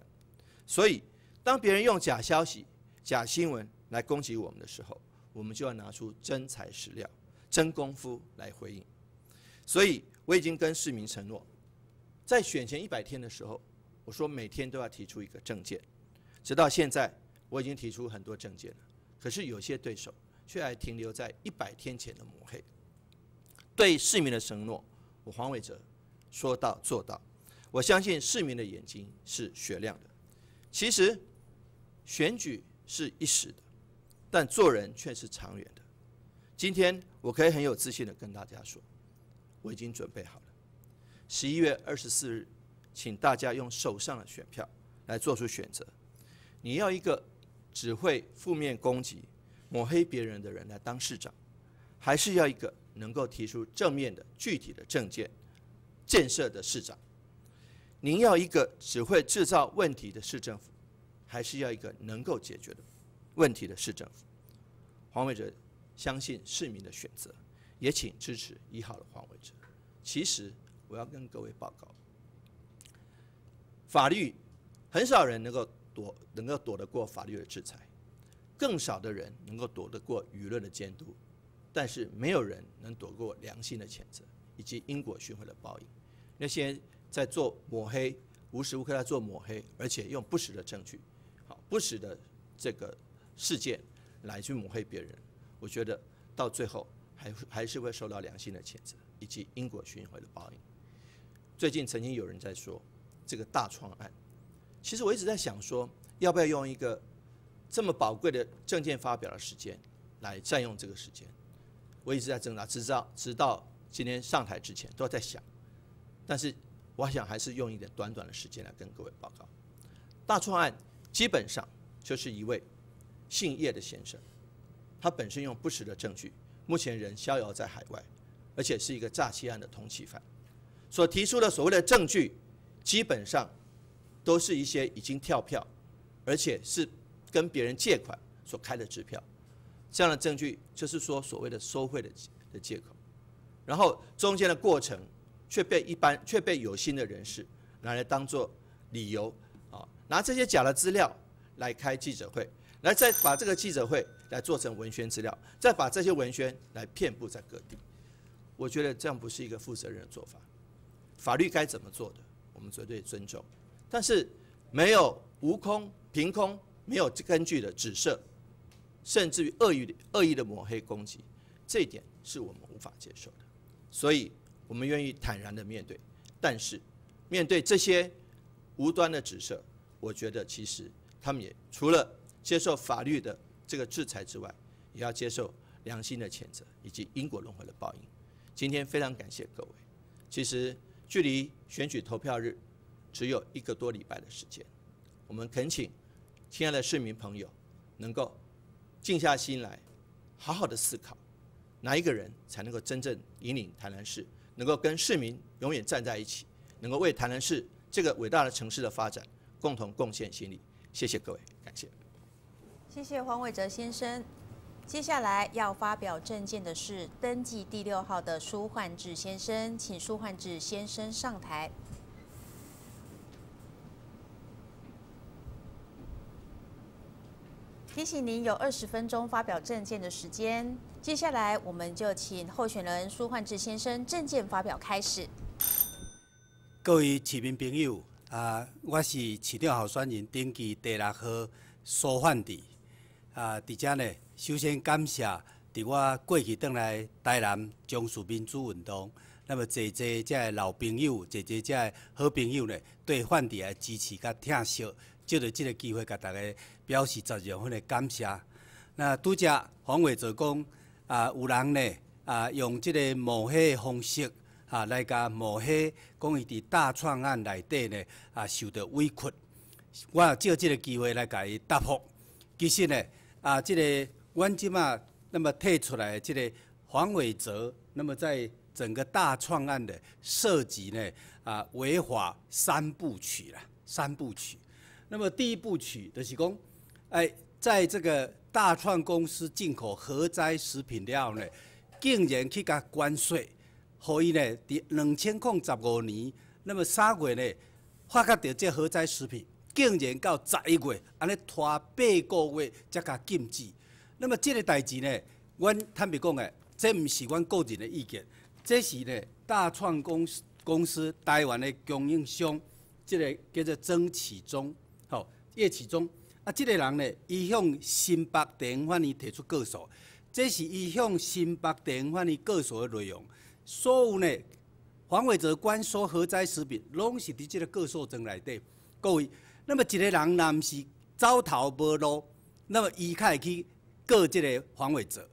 所以，当别人用假消息、假新闻来攻击我们的时候，我们就要拿出真材实料、真功夫来回应。所以，我已经跟市民承诺，在选前100天的时候，我说每天都要提出一个政见。直到现在，我已经提出很多政见了，可是有些对手却还停留在100天前的抹黑。对市民的承诺，我黄伟哲说到做到。我相信市民的眼睛是雪亮的。其实，选举是一时的，但做人却是长远的。今天我可以很有自信的跟大家说，我已经准备好了。11月24日，请大家用手上的选票来做出选择。你要一个只会负面攻击、抹黑别人的人来当市长，还是要一个能够提出正面的具体的政见、建设的市长？您要一个只会制造问题的市政府，还是要一个能够解决的问题的市政府？黄伟哲相信市民的选择，也请支持1号的黄伟哲。其实我要跟各位报告，法律很少人能够躲得过法律的制裁，更少的人能够躲得过舆论的监督，但是没有人能躲过良心的谴责以及因果循环的报应。那些在做抹黑，无时无刻在做抹黑，而且用不实的证据、不实的这个事件来去抹黑别人，我觉得到最后还是会受到良心的谴责以及因果循环的报应。最近曾经有人在说这个大创案，其实我一直在想说，要不要用一个这么宝贵的政见发表的时间来占用这个时间？我一直在挣扎，直到今天上台之前都在想，但是我想还是用一点短短的时间来跟各位报告。大创案基本上就是一位姓叶的先生，他本身用不实的证据，目前人逍遥在海外，而且是一个诈欺案的通缉犯，所提出的所谓的证据，基本上都是一些已经跳票，而且是跟别人借款所开的支票，这样的证据就是说所谓的收贿的借口，然后中间的过程却被有心的人士拿来当作理由拿这些假的资料来开记者会，来再把这个记者会来做成文宣资料，再把这些文宣来遍布在各地。我觉得这样不是一个负责任的做法。法律该怎么做的，我们绝对尊重，但是没有凭空没有根据的指涉，甚至于恶意的抹黑攻击，这一点是我们无法接受的。所以我们愿意坦然的面对，但是面对这些无端的指涉，我觉得其实他们也除了接受法律的这个制裁之外，也要接受良心的谴责以及因果轮回的报应。今天非常感谢各位，其实距离选举投票日只有1个多礼拜的时间，我们恳请亲爱的市民朋友能够静下心来，好好的思考，哪一个人才能够真正引领台南市，能够跟市民永远站在一起，能够为台南市这个伟大的城市的发展共同贡献心力。谢谢各位，感谢。谢谢黄伟哲先生。接下来要发表政见的是登记第6号的舒焕智先生，请舒焕智先生上台。提醒您有20分钟发表政见的时间。接下来我们就请候选人舒焕智先生政见发表开始。各位市民朋友，我是市长候选人登记第6号舒焕智。伫遮呢，首先感谢伫我过去转来台南从事民主运动，那么这的老朋友，这的好朋友呢，对焕智的支持甲疼惜，借着这个机会，甲大家表示10万分的感谢。那拄则黄伟哲讲，有人呢，用这个抹黑的方式，来甲抹黑，讲伊伫大创案内底呢，受到委屈。我借这个机会来甲伊答复。其实呢，这个阮即马那么提出来的这个黄伟哲，那么在整个大创案的涉及呢违法3部曲啦，3部曲。那么第1部曲就是讲，在这个大创公司进口核灾食品了后呢，竟然去甲关税，互伊呢伫2015年，那么3月呢发觉到这核灾食品，竟然到11月，安尼拖8个月才甲禁止。那么这个代志呢，阮坦白讲诶，这毋是阮个人的意见，这是呢大创公司台湾的供应商，这个叫做曾启忠，叶启忠。这个人呢，伊向新北地方法院提出告诉，这是伊向新北地方法院告诉的内容。所有呢，黄伟哲关收核灾食品，拢是伫这个告诉状内底。各位，那么一个人若毋是走投无路，那么伊才会去告这个黄伟哲。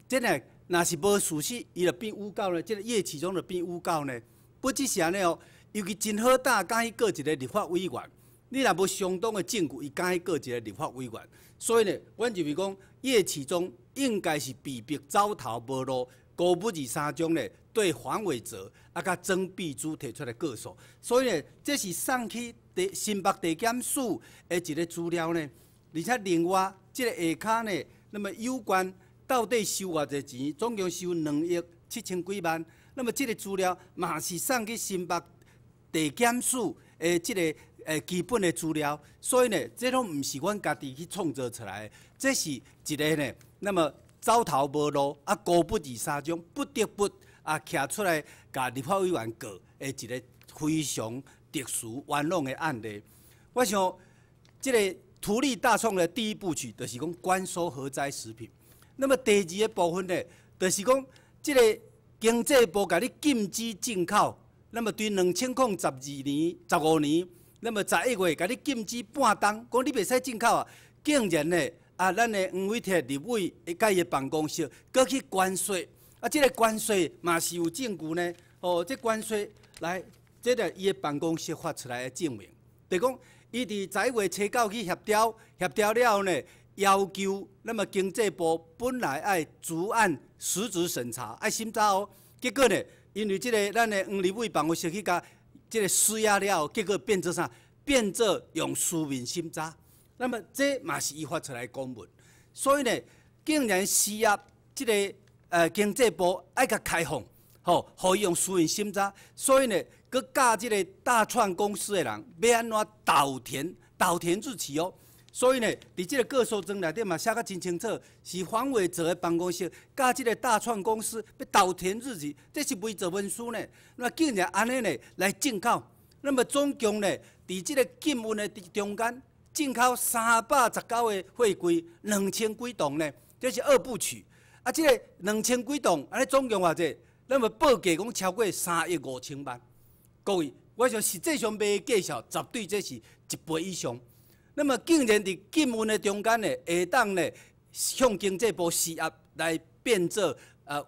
这呢，若是无事实，伊就变诬告呢。这个叶启忠就变诬告呢。不只是安尼哦，尤其真好胆敢去告一个立法委员。你若无相当的证据，伊敢去告一个立法委员。所以呢，阮认为讲叶启忠应该是被逼走投无路，故不23章呢对黄伟哲甲曾碧珠提出来告诉。所以呢，这是送去新北地检署的一个资料呢。而且另外，这个下骹呢，那么有关到底收偌济钱，总共收2亿7千几万。那么这个资料嘛是送去新北地检署的这个基本的资料，所以呢，这拢毋是阮家己去创造出来的，这是一个呢，那么走投无路故不23章，不得不徛出来甲立法委员告的一个非常特殊冤枉的案例。我想，这个图利大创的第1部曲，就是讲关收核灾食品。那么第2个部分呢，就是讲这个经济部甲你禁止进口，那么对2012年、15年，那么11月甲你禁止半冬，讲你袂使进口啊，竟然呢咱的黄伟哲立委甲伊的办公室，搁去关税，这个关税嘛是有证据呢。这关税来，这个伊的办公室发出来的证明，就讲伊伫11月初9去协调了后呢，要求那么经济部本来爱逐案实质审查，爱审查哦。结果呢，因为这个咱的黄立委办公室去甲这个施压了后，结果变做啥？变做用书面审查。那么这嘛是伊发出来的公文，所以呢，竟然施压这个经济部爱甲开放，互伊用书面审查。所以呢，佮教这个大创公司的人要安怎倒填日期哦。所以呢，伫这个告诉状内底嘛写甲真清楚，是黄伟哲的办公室甲这个大创公司要倒填日期，这是伪造文书呢。那么竟然安尼呢来进口，那么总共呢，伫这个禁运的中间进口319个货柜，2000几吨呢，这是2部曲。这个2000几吨，安尼总共偌济？那么报价讲超过3亿5千万。各位，我想实际上卖的价值绝对这是1倍以上。那么竟然伫禁运的中间呢，下当呢向经济部施压来变做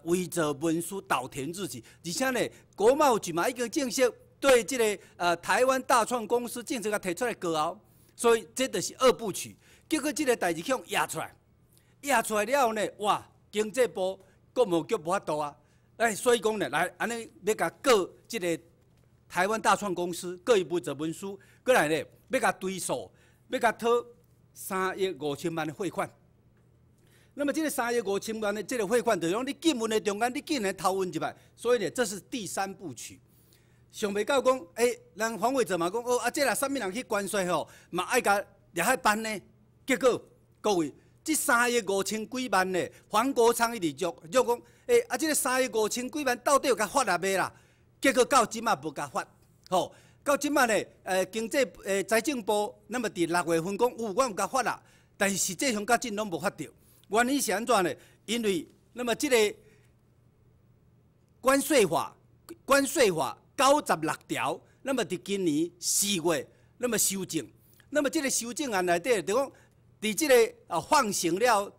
伪造文书、倒填日期，而且呢，国贸局嘛已经正式对这个台湾大创公司正式甲提出来告后，所以这就是2部曲。结果这个代志向压出来了后呢，哇，经济部国贸局无法度啊，所以讲呢，来安尼要甲告这个台湾大创公司告伊伪造文书，过来呢要甲追诉。要甲讨3亿5千万的汇款，那么这个3亿5千万的这个汇款，就是讲你禁运的中间，你竟然偷运入来，所以呢，这是第3部曲。想袂到讲，人黄伟哲嘛讲，这若啥物人去关税吼，嘛爱甲掠海办呢？结果各位，这3亿5千几万呢，黄国昌一直讲，这个3亿5千几万到底有甲发啊未啦？结果到即马无甲发，到即摆呢，经济财政部那么伫6月份讲，我有甲发啦，但是实际上到今拢无发到。原因是安怎呢？因为那么这个关税法96条，那么伫今年4月那么修正，那么这个修正案内底就讲，伫这个放行了，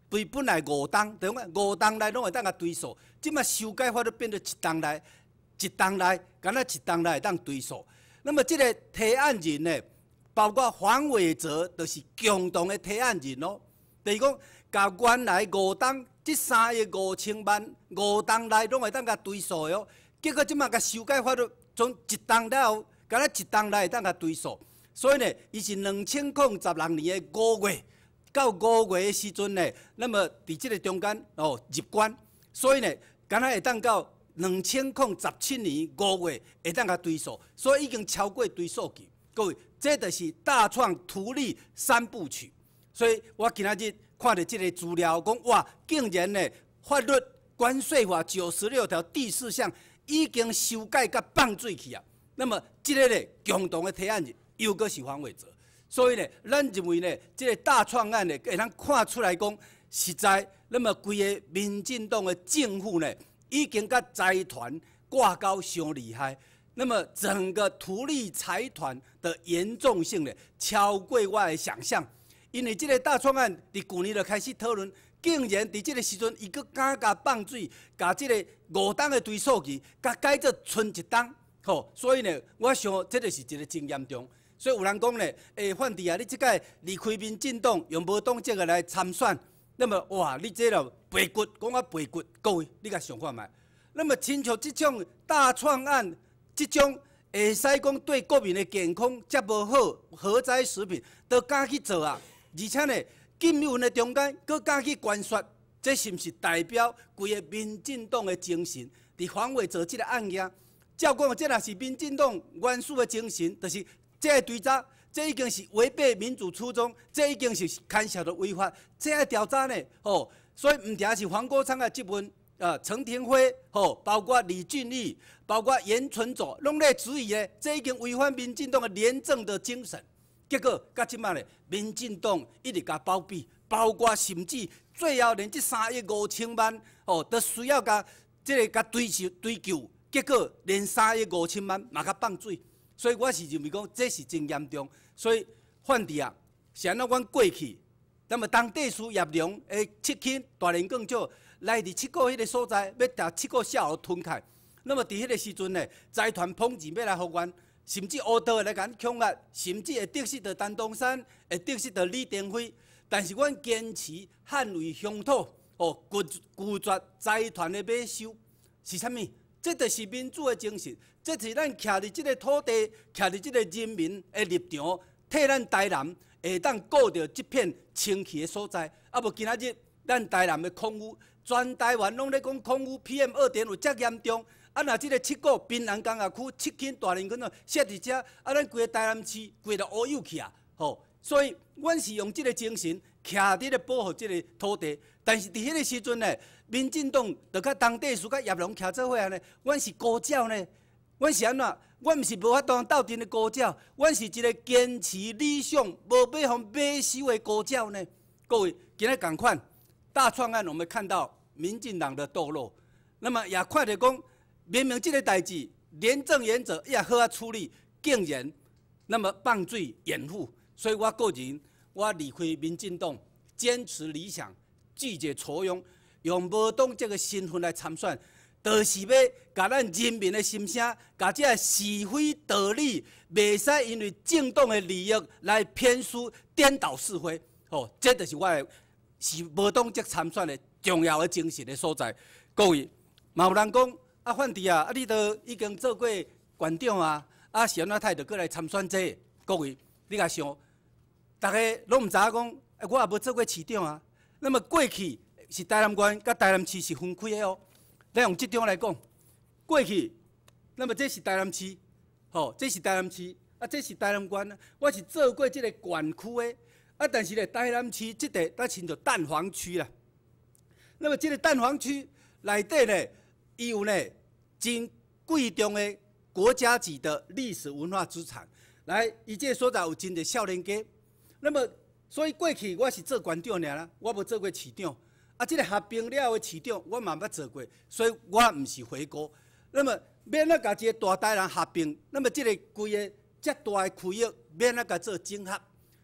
对本来5档，就讲5档内拢会当甲追溯，即摆修改法都变做1档内。敢若1档内会当追溯。那么这个提案人呢，包括黄伟哲，就是共同的提案人哦。就是讲，甲原来5档这3亿5000万5档内拢会当甲追溯的哦。结果即马甲修改法律，从1档了后，甲咱1档内会当甲追溯。所以呢，伊是2016年的5月到5月的时阵呢，那么伫即个中间入关，所以呢，敢若会当到2017年5月会当甲追溯，所以已经超过追溯期。各位，这就是大创图利3部曲。所以我今仔日看到这个资料，讲哇，竟然呢，法律关税法96条第4项已经修改甲放水去啊。那么这个呢，共同的提案人又搁是黄伟哲。所以呢，咱认为呢，这个大创案呢，会咱看出来讲，实在，那么规个民进党的政府呢，已经甲财团挂钩伤厉害。那么整个图利财团的严重性呢，超过我的想象。因为这个大创案伫去年就开始讨论，竟然伫这个时阵，伊阁敢甲放水，甲这个5档的追溯期，甲改做剩1档，吼。所以呢，我想这就是一个真严重。所以有人讲呢，范弟啊，你即届离开民进党，用无党籍个来参选，那么哇，你这了背骨，讲啊背骨，各位你甲想看觅？那么亲像这种大创案，这种会使讲对国民的健康遮无好，核灾食品都敢去做啊！而且呢，禁运的中间，佫敢去关说，这是毋是代表规个民进党的精神？伫黄伟哲这个案件，照讲这若是民进党元首的精神，就是这个追查，这已经是违背民主初衷，这已经是牵涉到违法。这个调查呢，所以唔定是黄国昌的质问，陈廷辉，包括李俊毅，包括严纯佐，拢在质疑呢，这已经违反民进党的廉政的精神。结果到即摆呢，民进党一直甲包庇，包括甚至最后连这3亿5000万，都需要甲甲追究，结果连3亿5000万嘛甲放水。所以我是认为讲，这是真严重。所以范弟啊，是安怎阮过去，那么当地区叶良的7轻大连更少来伫7个迄个所在，要甲7个小河吞开。那么伫迄个时阵呢，财团捧钱要来互阮，甚至乌道来甲阮恐吓，甚至会得失到陈东山，会得失到李登辉。但是阮坚持捍卫乡土，拒绝财团的买收，是啥物？这就是民主的精神。这是咱徛伫即个土地，徛伫即个人民的立场，替咱台南会当顾到即片清气的所在。啊无今仔日咱台南的空污，全台湾拢咧讲空污 PM2.5遮严重。啊，若即个7个滨南工业区7轻大林区设伫遮，啊，咱规个台南市规个乌有去啊，所以阮是用即个精神徛伫咧保护即个土地。但是伫迄个时阵呢，民进党就甲当地属甲叶龙徛做伙安尼，阮是高教呢。阮是安怎？阮毋是无法度斗阵的高教，阮是一个坚持理想、无要互买收的高教呢。各位，今日共款大创案，我们看到民进党的堕落，那么也看到讲，明明这个代志，廉政原则也好啊处理，竟然那么放水掩护。所以我个人，我离开民进党，坚持理想，拒绝簇拥，用无党籍的身份来参选。就是要甲咱人民的心声，甲这是非道理，袂使因为政党的利益来偏疏颠倒是非。这就是我的是无党籍参选的重要的精神的所在。各位，嘛有人讲啊，范弟啊，你都已经做过县长啊，啊是安怎态度过来参选这个？各位，你甲想，大家拢毋知影讲，我也无做过市长啊。那么过去是台南县甲台南市是分开的哦。咱用这种来讲，过去，那么这是台南市，这是台南市，啊，这是台南县，我是做过这个县区的，啊，但是咧，台南市这个咱称作蛋黄区啦。那么这个蛋黄区内底呢，伊有呢真贵重的国家级的历史文化资产，来，伊这个所在有真侪少年家。那么，所以过去我是做县长尔啦，我无做过市长。啊，这个合并了的市长，我嘛捌做过，所以我毋是回国。那么免啊，甲这个大台南合并，那么这个规个遮大的区域，免啊，甲做整合。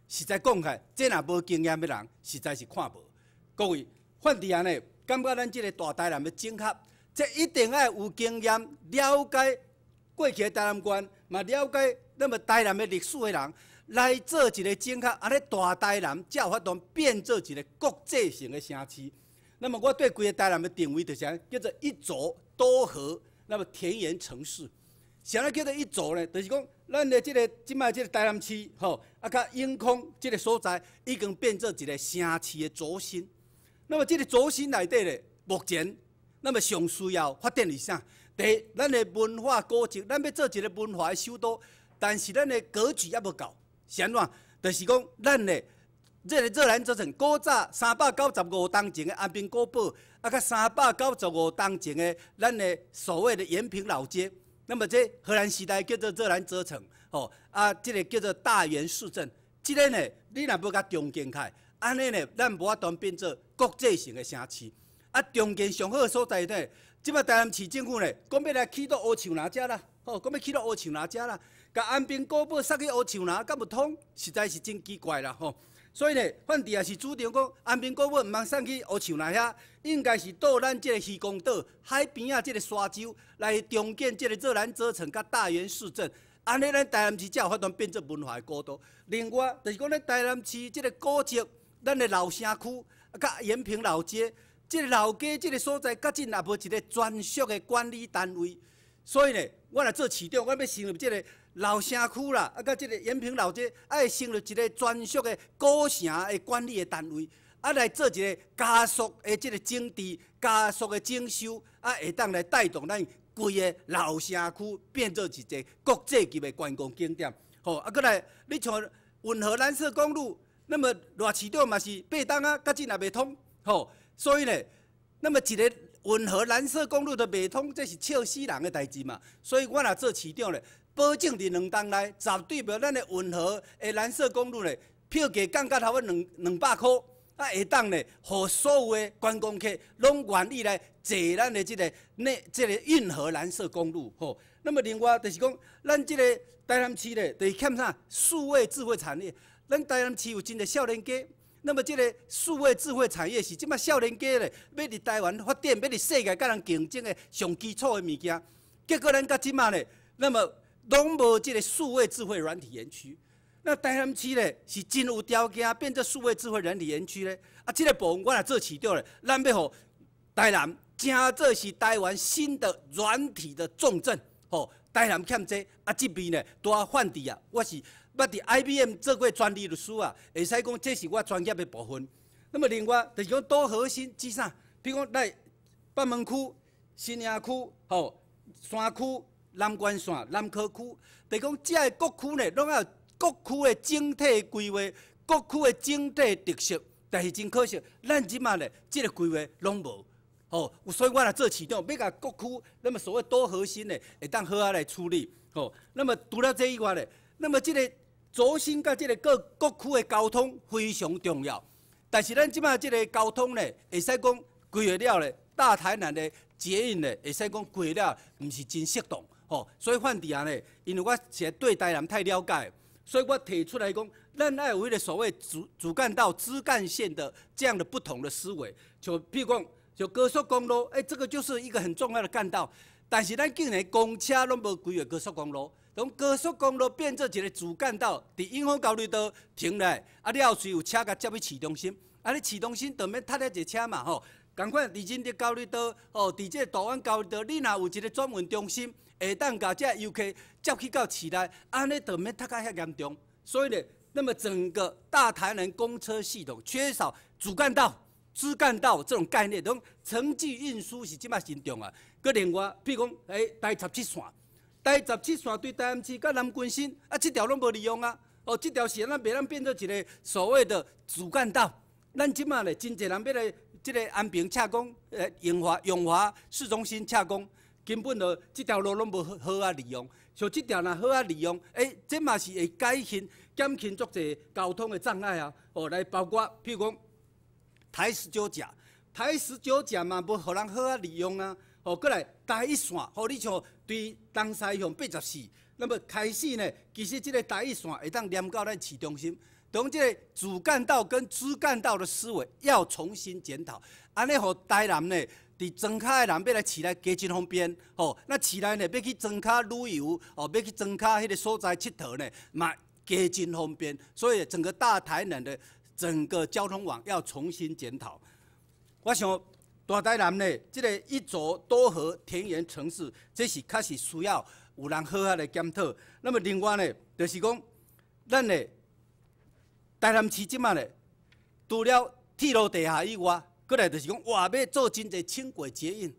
实在讲起来，这若无经验的人，实在是看无。各位，范弟安尼，感觉咱这个大台南的整合，这一定要有经验、了解过去的台南县，嘛了解那么台南的历史的人，来做一个整合，安尼大台南才有法度变做一个国际性的城市。那么我对规个台南的定位就是叫做一轴多河，那么田园城市。啥咧叫做一轴呢？就是讲咱的即摆这个台南市，较永康这个所在，已经变做一个城市的轴心。那么这个轴心内底呢，目前那么上需要发展是啥？第一，咱的文化古迹，咱要做一个文化的首都，但是咱的格局还无够。是安怎？就是讲咱的这个热兰遮城，古早395栋前的安平古堡，甲395栋前的咱的所谓的延平老街，那么这荷兰时代叫做热兰遮城，这个叫做大园市镇，这个呢，你若要甲重建起来，安尼呢，咱无法度变做国际性的城市。重建上好的所在呢，即摆台南市政府呢，讲要来起到乌树林遮啦，讲要起到乌树林遮啦。甲安平古堡塞去乌树林，敢无通？实在是真奇怪啦所以呢，范地也是主张讲，安平古堡毋通送去乌树林遐，应该是到咱这个渔光岛海边啊，这个沙洲来重建这个热兰遮城甲大园市镇，安尼咱台南市才有法度变做文化的古都。另外，就是讲咱台南市这个古迹，咱的老城区甲延平老街，这个老街这个所在，甲真也无一个专属的管理单位。所以呢，我来做市长，我要成立这个老城区啦，甲这个延平老街，爱成立一个专属的古城的管理的单位，来做一个加速的这个整治、加速的整修，会当来带动咱规个老城区变做一个国际级的观光景点。过来，你像运河蓝色公路，那么热市长嘛是八栋啊，甲真也袂通，所以呢，那么一个运河蓝色公路都袂通，这是笑死人的代志嘛。所以我若做市长咧，保证伫2栋内绝对袂咱的运河的蓝色公路咧，票价降到差不多200块，会当咧，互所有的观光客拢愿意来坐咱的这个运河蓝色公路那么另外就是讲，咱这个台南市咧，就是欠啥数位智慧产业。咱台南市有真个少年家。那么，这个数位智慧产业是即摆少年家咧，要伫台湾发展，要伫世界甲人竞争的上基础的物件。结果咱到即摆咧，那么拢无这个数位智慧软体园区。那台南市咧是真有条件变做数位智慧软体园区咧。这个部分我来做市长咧，咱要互台南真做是台湾新的软体的重镇。台南欠这这边呢多范地啊，我是。捌伫 IBM 做过专利律师啊，会使讲这是我专业的部分。那么另外就是讲多核心指啥？比如讲来北门区、新营区、山区、南关线、南科区，就是讲这个各区呢，拢要各区的整体规划、各区的整体特色。但是真可惜，咱即马呢，这个规划拢无。所以我来做市长，要甲各区那么所谓多核心的，会当好来处理。那么除了这以外呢，那么这个轴心甲这个各区的交通非常重要，但是咱即摆这个交通呢，会使讲规划了咧，大台南的捷运呢，会使讲规划了，毋是真适当，所以范地啊呢，因为我是对台南太了解，所以我提出来讲，咱爱有迄个所谓主干道、支干线的这样的不同的思维，就譬如讲，就高速公路，这个就是一个很重要的干道，但是咱竟然公车拢无规划高速公路。从高速公路变做一个主干道，伫永丰交流道停来，了后有车甲接去市中心，你市中心就免搭了一个车嘛同款，伫仁德交流道伫这大湾交流道，你若有一个专门中心，会当甲这游客接去到市内，安尼就免搭甲遐严重。所以呢，那么整个大台南公车系统缺少主干道、支干道这种概念，种城际运输是即摆真重要。佮另外，譬如讲，第17线。第17线对台南市甲南关心这条拢无利用啊！这条线咱袂当变做一个所谓的主干道。咱即马咧，真侪人要来这个安平洽公，永华市中心洽公，根本就这条路拢无好利用。像这条若好利用，这嘛是会减轻足侪交通的障碍啊！来包括譬如讲台19甲，台19甲嘛无互人好利用啊！过来台1线，你像对东西向84，那么开始呢，其实这个台1线会当连到咱市中心，从这个主干道跟支干道的思维要重新检讨，安尼互台南呢，伫庄脚的人要来市内加真方便，那市内呢要去庄脚旅游，要去庄脚迄个所在佚佗呢，嘛加真方便，所以整个大台南的整个交通网要重新检讨。我想大台南呢，这个一座多河田园城市，这是确实需要有人好好来检讨。那么另外呢，就是讲咱的台南市即马呢，除了铁路地下以外，过来就是讲哇，要做真侪轻轨捷运。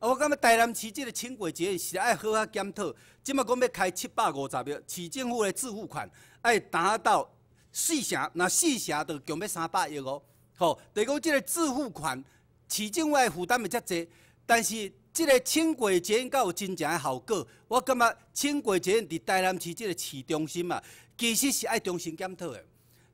我感觉台南市这个轻轨捷运是爱好好检讨。即马讲要开750亿，市政府的自付款爱达到4成，那4成就强要300亿哦。吼，就是讲这个自付款，市政府的负担会遮济，但是这个轻轨捷运敢有真正的效果？我感觉轻轨捷运伫台南市这个市中心啊，其实是爱重新检讨的。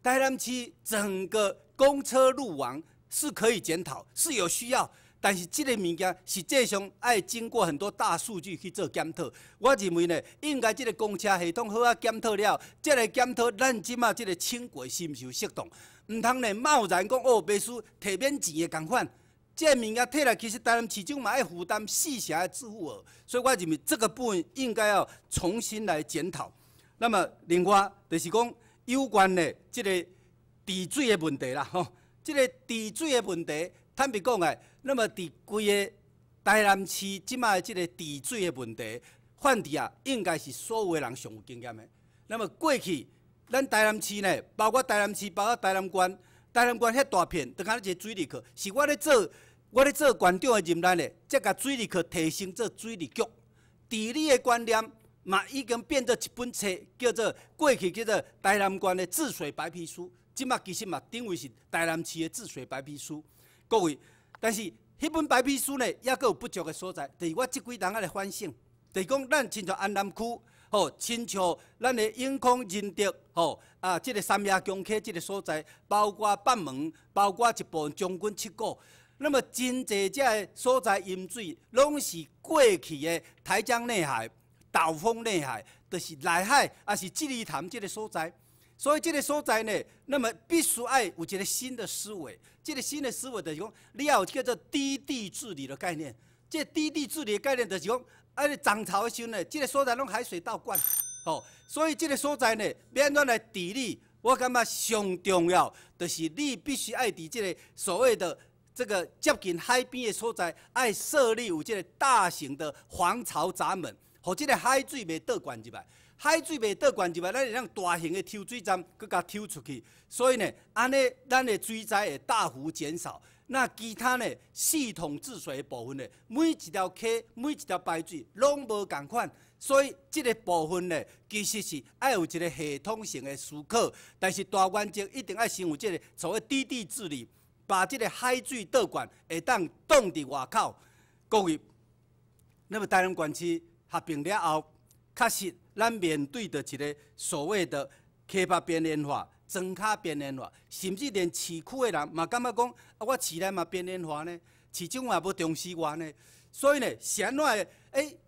台南市整个公车路网是可以检讨，是有需要。但是这个物件实际上爱经过很多大数据去做检讨。我认为呢，应该这个公车系统好啊检讨了，再来检讨咱即马这个轻轨是毋是有适当，唔通呢贸然讲哦，袂输摕免钱的共款。这个物件摕来，其实台南市政嘛爱负担4成的支付额，所以我认为这个部分应该要重新来检讨。那么另外就是讲有关的这个治水的问题啦，吼，这个治水的问题，坦白讲诶。那么，伫规个台南市即卖即个治水的问题，范地啊，应该是所有人上有经验的。那么过去，咱台南市呢，包括台南市，包括台南县，台南县遐大片，就敢一个水利课，是我咧做县长的任内呢，才甲水利课提升做水利局。治理的观念嘛，已经变做一本册，叫做过去叫做台南县的治水白皮书，即卖其实嘛定位是台南市的治水白皮书，各位。但是，迄本白皮书呢，也阁有不足的所在。就是我即几日来反省，就是讲咱亲像安南区，吼，亲像咱的永康、仁德，吼即个三亚江溪即个所在，包括北门，包括一部分将军七股，那么真侪只个所在淹水，拢是过去的台江内海、岛丰内海，就是内海，也是吉利潭即个所在。所以这个所在呢，那么必须爱有一个新的思维。这个新的思维就是讲，你要有叫做低地治理的概念。这低地治理的概念就是讲，涨潮的时候呢，这个所在拢海水倒灌，哦，所以这个所在呢，要安怎来治理？我感觉上重要，就是你必须爱伫这个所谓的这个接近海边的所在，爱设立有这个大型的防潮闸门，互这个海水袂倒灌入来。海水袂倒灌入来，咱会让大型的抽水站佮甲抽出去，所以呢，安尼咱的水灾会大幅减少。那其他呢，系统治水的部分呢，每一条溪、每一条排水拢无共款，所以这个部分呢，其实是爱有一个系统性的思考。但是大原则一定要先有这个所谓低地治理，把这个海水倒灌会当挡伫外口。各位，那么台南县区合并了后，确实。咱面对的一个所谓的溪坝边缘化、庄脚边缘化，甚至连市区的人嘛感觉讲，我市内嘛边缘化呢，市政府也无重视我呢，所以呢，是安怎的？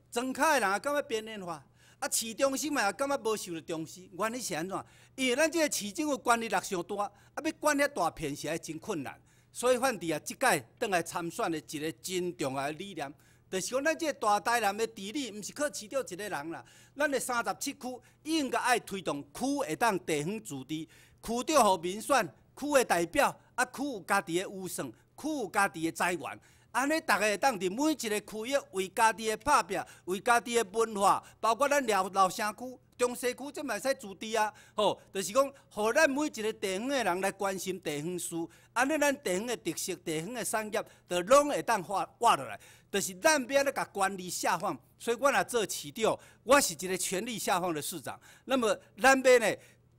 庄脚的人也感觉边缘化，市中心嘛也感觉无受到重视，原因是安怎？因为咱这个市政府管理力上大，要管遐大片是真困难，所以反正即届倒来参选的一个真重要的理念。就是讲，咱这个大台南的治理，毋是靠市长一个人啦。咱的37区应该爱推动区会当地方自治，区长互民选，区的代表，区有家己的预算，区有家己的资源，安尼大家会当伫每一个区域为家己的拍拼，为家己的文化，包括咱老城区、中西区，这嘛会使自治啊。吼，就是讲，互咱每一个地方的人来关心地方事，安尼咱地方的特色、地方的产业，就拢会当挖落来。就是咱要咧甲管理下放，所以我若做市长，我是一个权力下放的市长。那么咱要呢，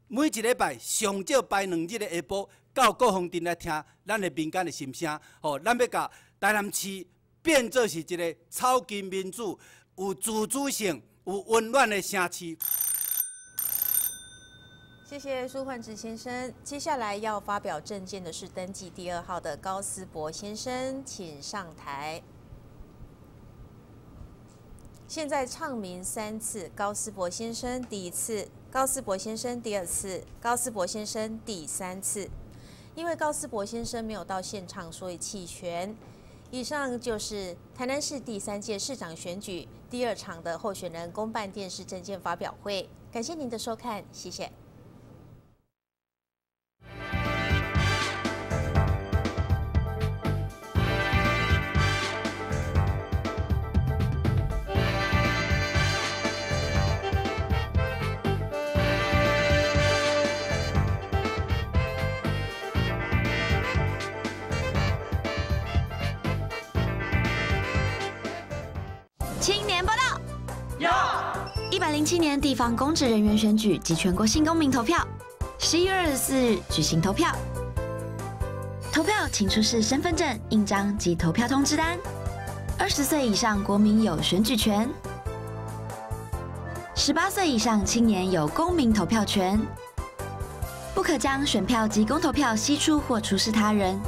每一礼拜上少排2日的下晡，到各方镇来听咱的民间的心声。吼，咱要甲台南市变做是一个超级民主、有自主性、有温暖的城市。谢谢苏焕智先生。接下来要发表政见的是登记第2号的高思博先生，请上台。现在唱名3次，高思博先生第1次，高思博先生第2次，高思博先生第3次。因为高思博先生没有到现场，所以弃权。以上就是台南市第3届市长选举第2场的候选人公办电视政见发表会。感谢您的收看，谢谢。107年地方公职人员选举及全国性公民投票，11月24日举行投票。投票请出示身份证、印章及投票通知单。20岁以上国民有选举权，18岁以上青年有公民投票权，不可将选票及公投票析出或出示他人。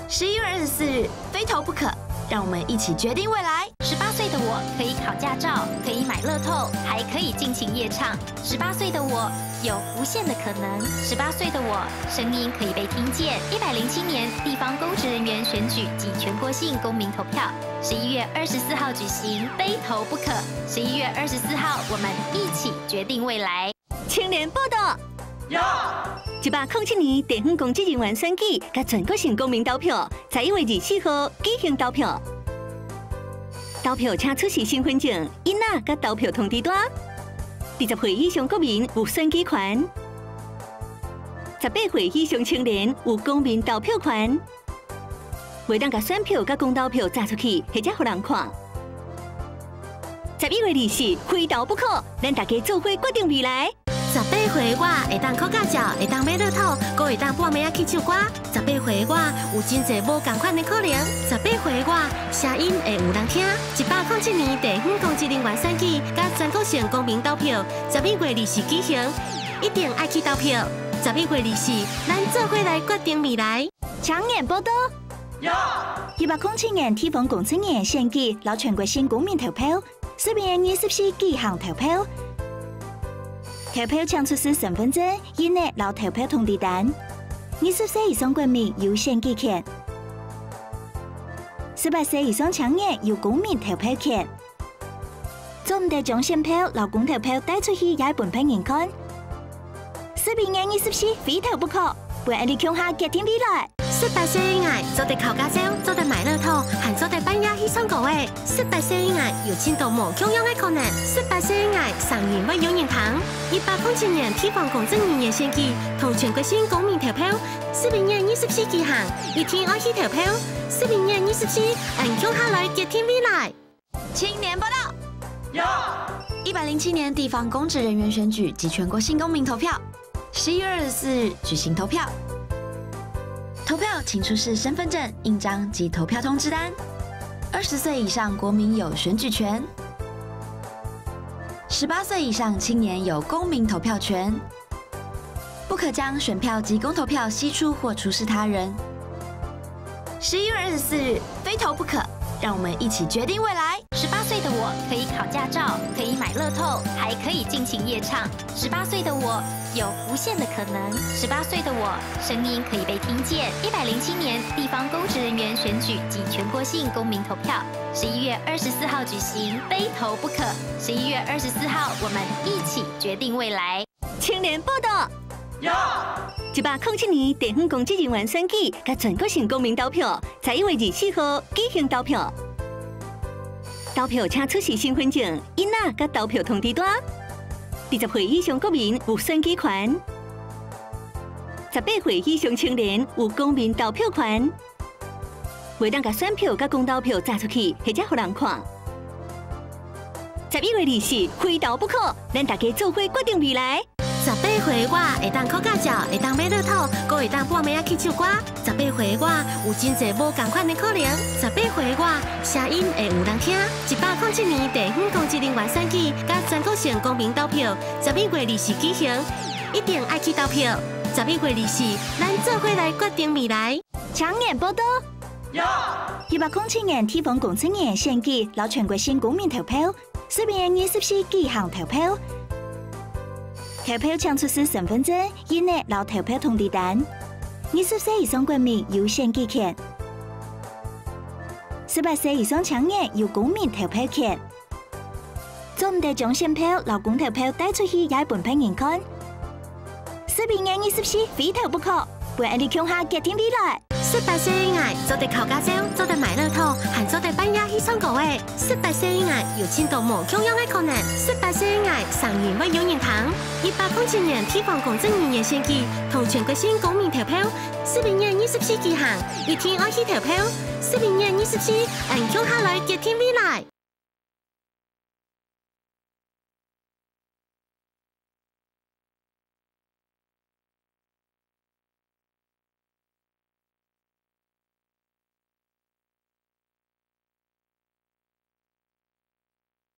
11月24日，非投不可，让我们一起决定未来。18岁的我可以考驾照，可以买乐透，还可以尽情夜唱。18岁的我有无限的可能。18岁的我声音可以被听见。107年地方公职人员选举及全国性公民投票，11月24号举行，非投不可。11月24号，我们一起决定未来。青年报道。107年地方公职人员选举甲全国性公民投票，在1月24号举行投票。投票请出示身份证、印仔甲投票通知单。20岁以上国民有选举权，18岁以上青年有公民投票权。袂当甲选票甲公投票砸出去，或者互人看。11月24日，非投不可，咱大家做伙决定未来。18岁我会当考驾照，会当买乐透，阁会当半暝去唱歌。18岁我有真侪无同款的可能。18岁我声音会有人听。107年地方公职人员选举甲全国性公民投票，11月24日举行，一定爱去投票。11月24，咱做伙来决定未来。抢眼报道。107年地方公职人员选举老全国性公民投票，11月24日举行投票。投票请出示身份证、印仔老投票通知单。20岁以上国民有选举权，18岁以上青年有公民投票权。做唔得将选票老公投票带出去，也分配人看。11月24日非投不可，陪你共下决定未来。18岁以外做得考驾照，做得买乐透，还做得半夜去唱歌的。18岁以外有签到无强样的可能。18岁以外上元为永远堂。107年地方公职人员选举同全国性公民投票，11月24日举行，一天爱去投票。11月24日，按共下来决定未来。青年报道。107年地方公职人员选举及全国性公民投票，11月24日举行投票。投票请出示身份证、印章及投票通知单。20岁以上国民有选举权，18岁以上青年有公民投票权，不可将选票及公投票析出或出示他人。11月24日，非投不可，让我们一起决定未来。18岁的我可以考驾照，可以买乐透，还可以尽情夜唱。18岁的我有无限的可能。18岁的我声音可以被听见。107年地方公职人员选举及全国性公民投票，11月24号举行，非投不可。11月24号，我们一起决定未来。青年报道。107年地方公职人员选举甲全国性公民投票，在1月24号举行投票。投票请出示身份证、印仔甲投票通知单。20岁以上国民有选举权，18岁以上青年有公民投票权。袂当甲选票甲公投票砸出去，或者互人看。11月24日，非投不可，咱大家做伙决定未来。18岁我会当考驾照，会当买乐透，阁会当半暝去唱歌。18岁我有真侪无同款的可能。18岁我声音会有人听。107年地方公职人员选举甲全国性公民投票，11月24日举行，一定爱去投票。11月24日，咱做伙来决定未来。抢眼报道。107年地方公职人员选举老全国性公民投票，11月24日举行投票。投票请出示身份证、印仔老投票通知单。20岁以上国民有选举权，18岁以上青年有公民投票权。做唔得将选票老公投票带出去，也分配人看。11月24日非投不可，陪你共下决定未来。18岁以外做得考驾照，做得买乐透，还做得半夜去唱歌的。18岁以外有签到无强样的可能。18岁以外上元为永远堂。107年地方公职人员选举同全国性公民投票，11月24日举行，一天爱去投票。11月24日，按共下来决定未来。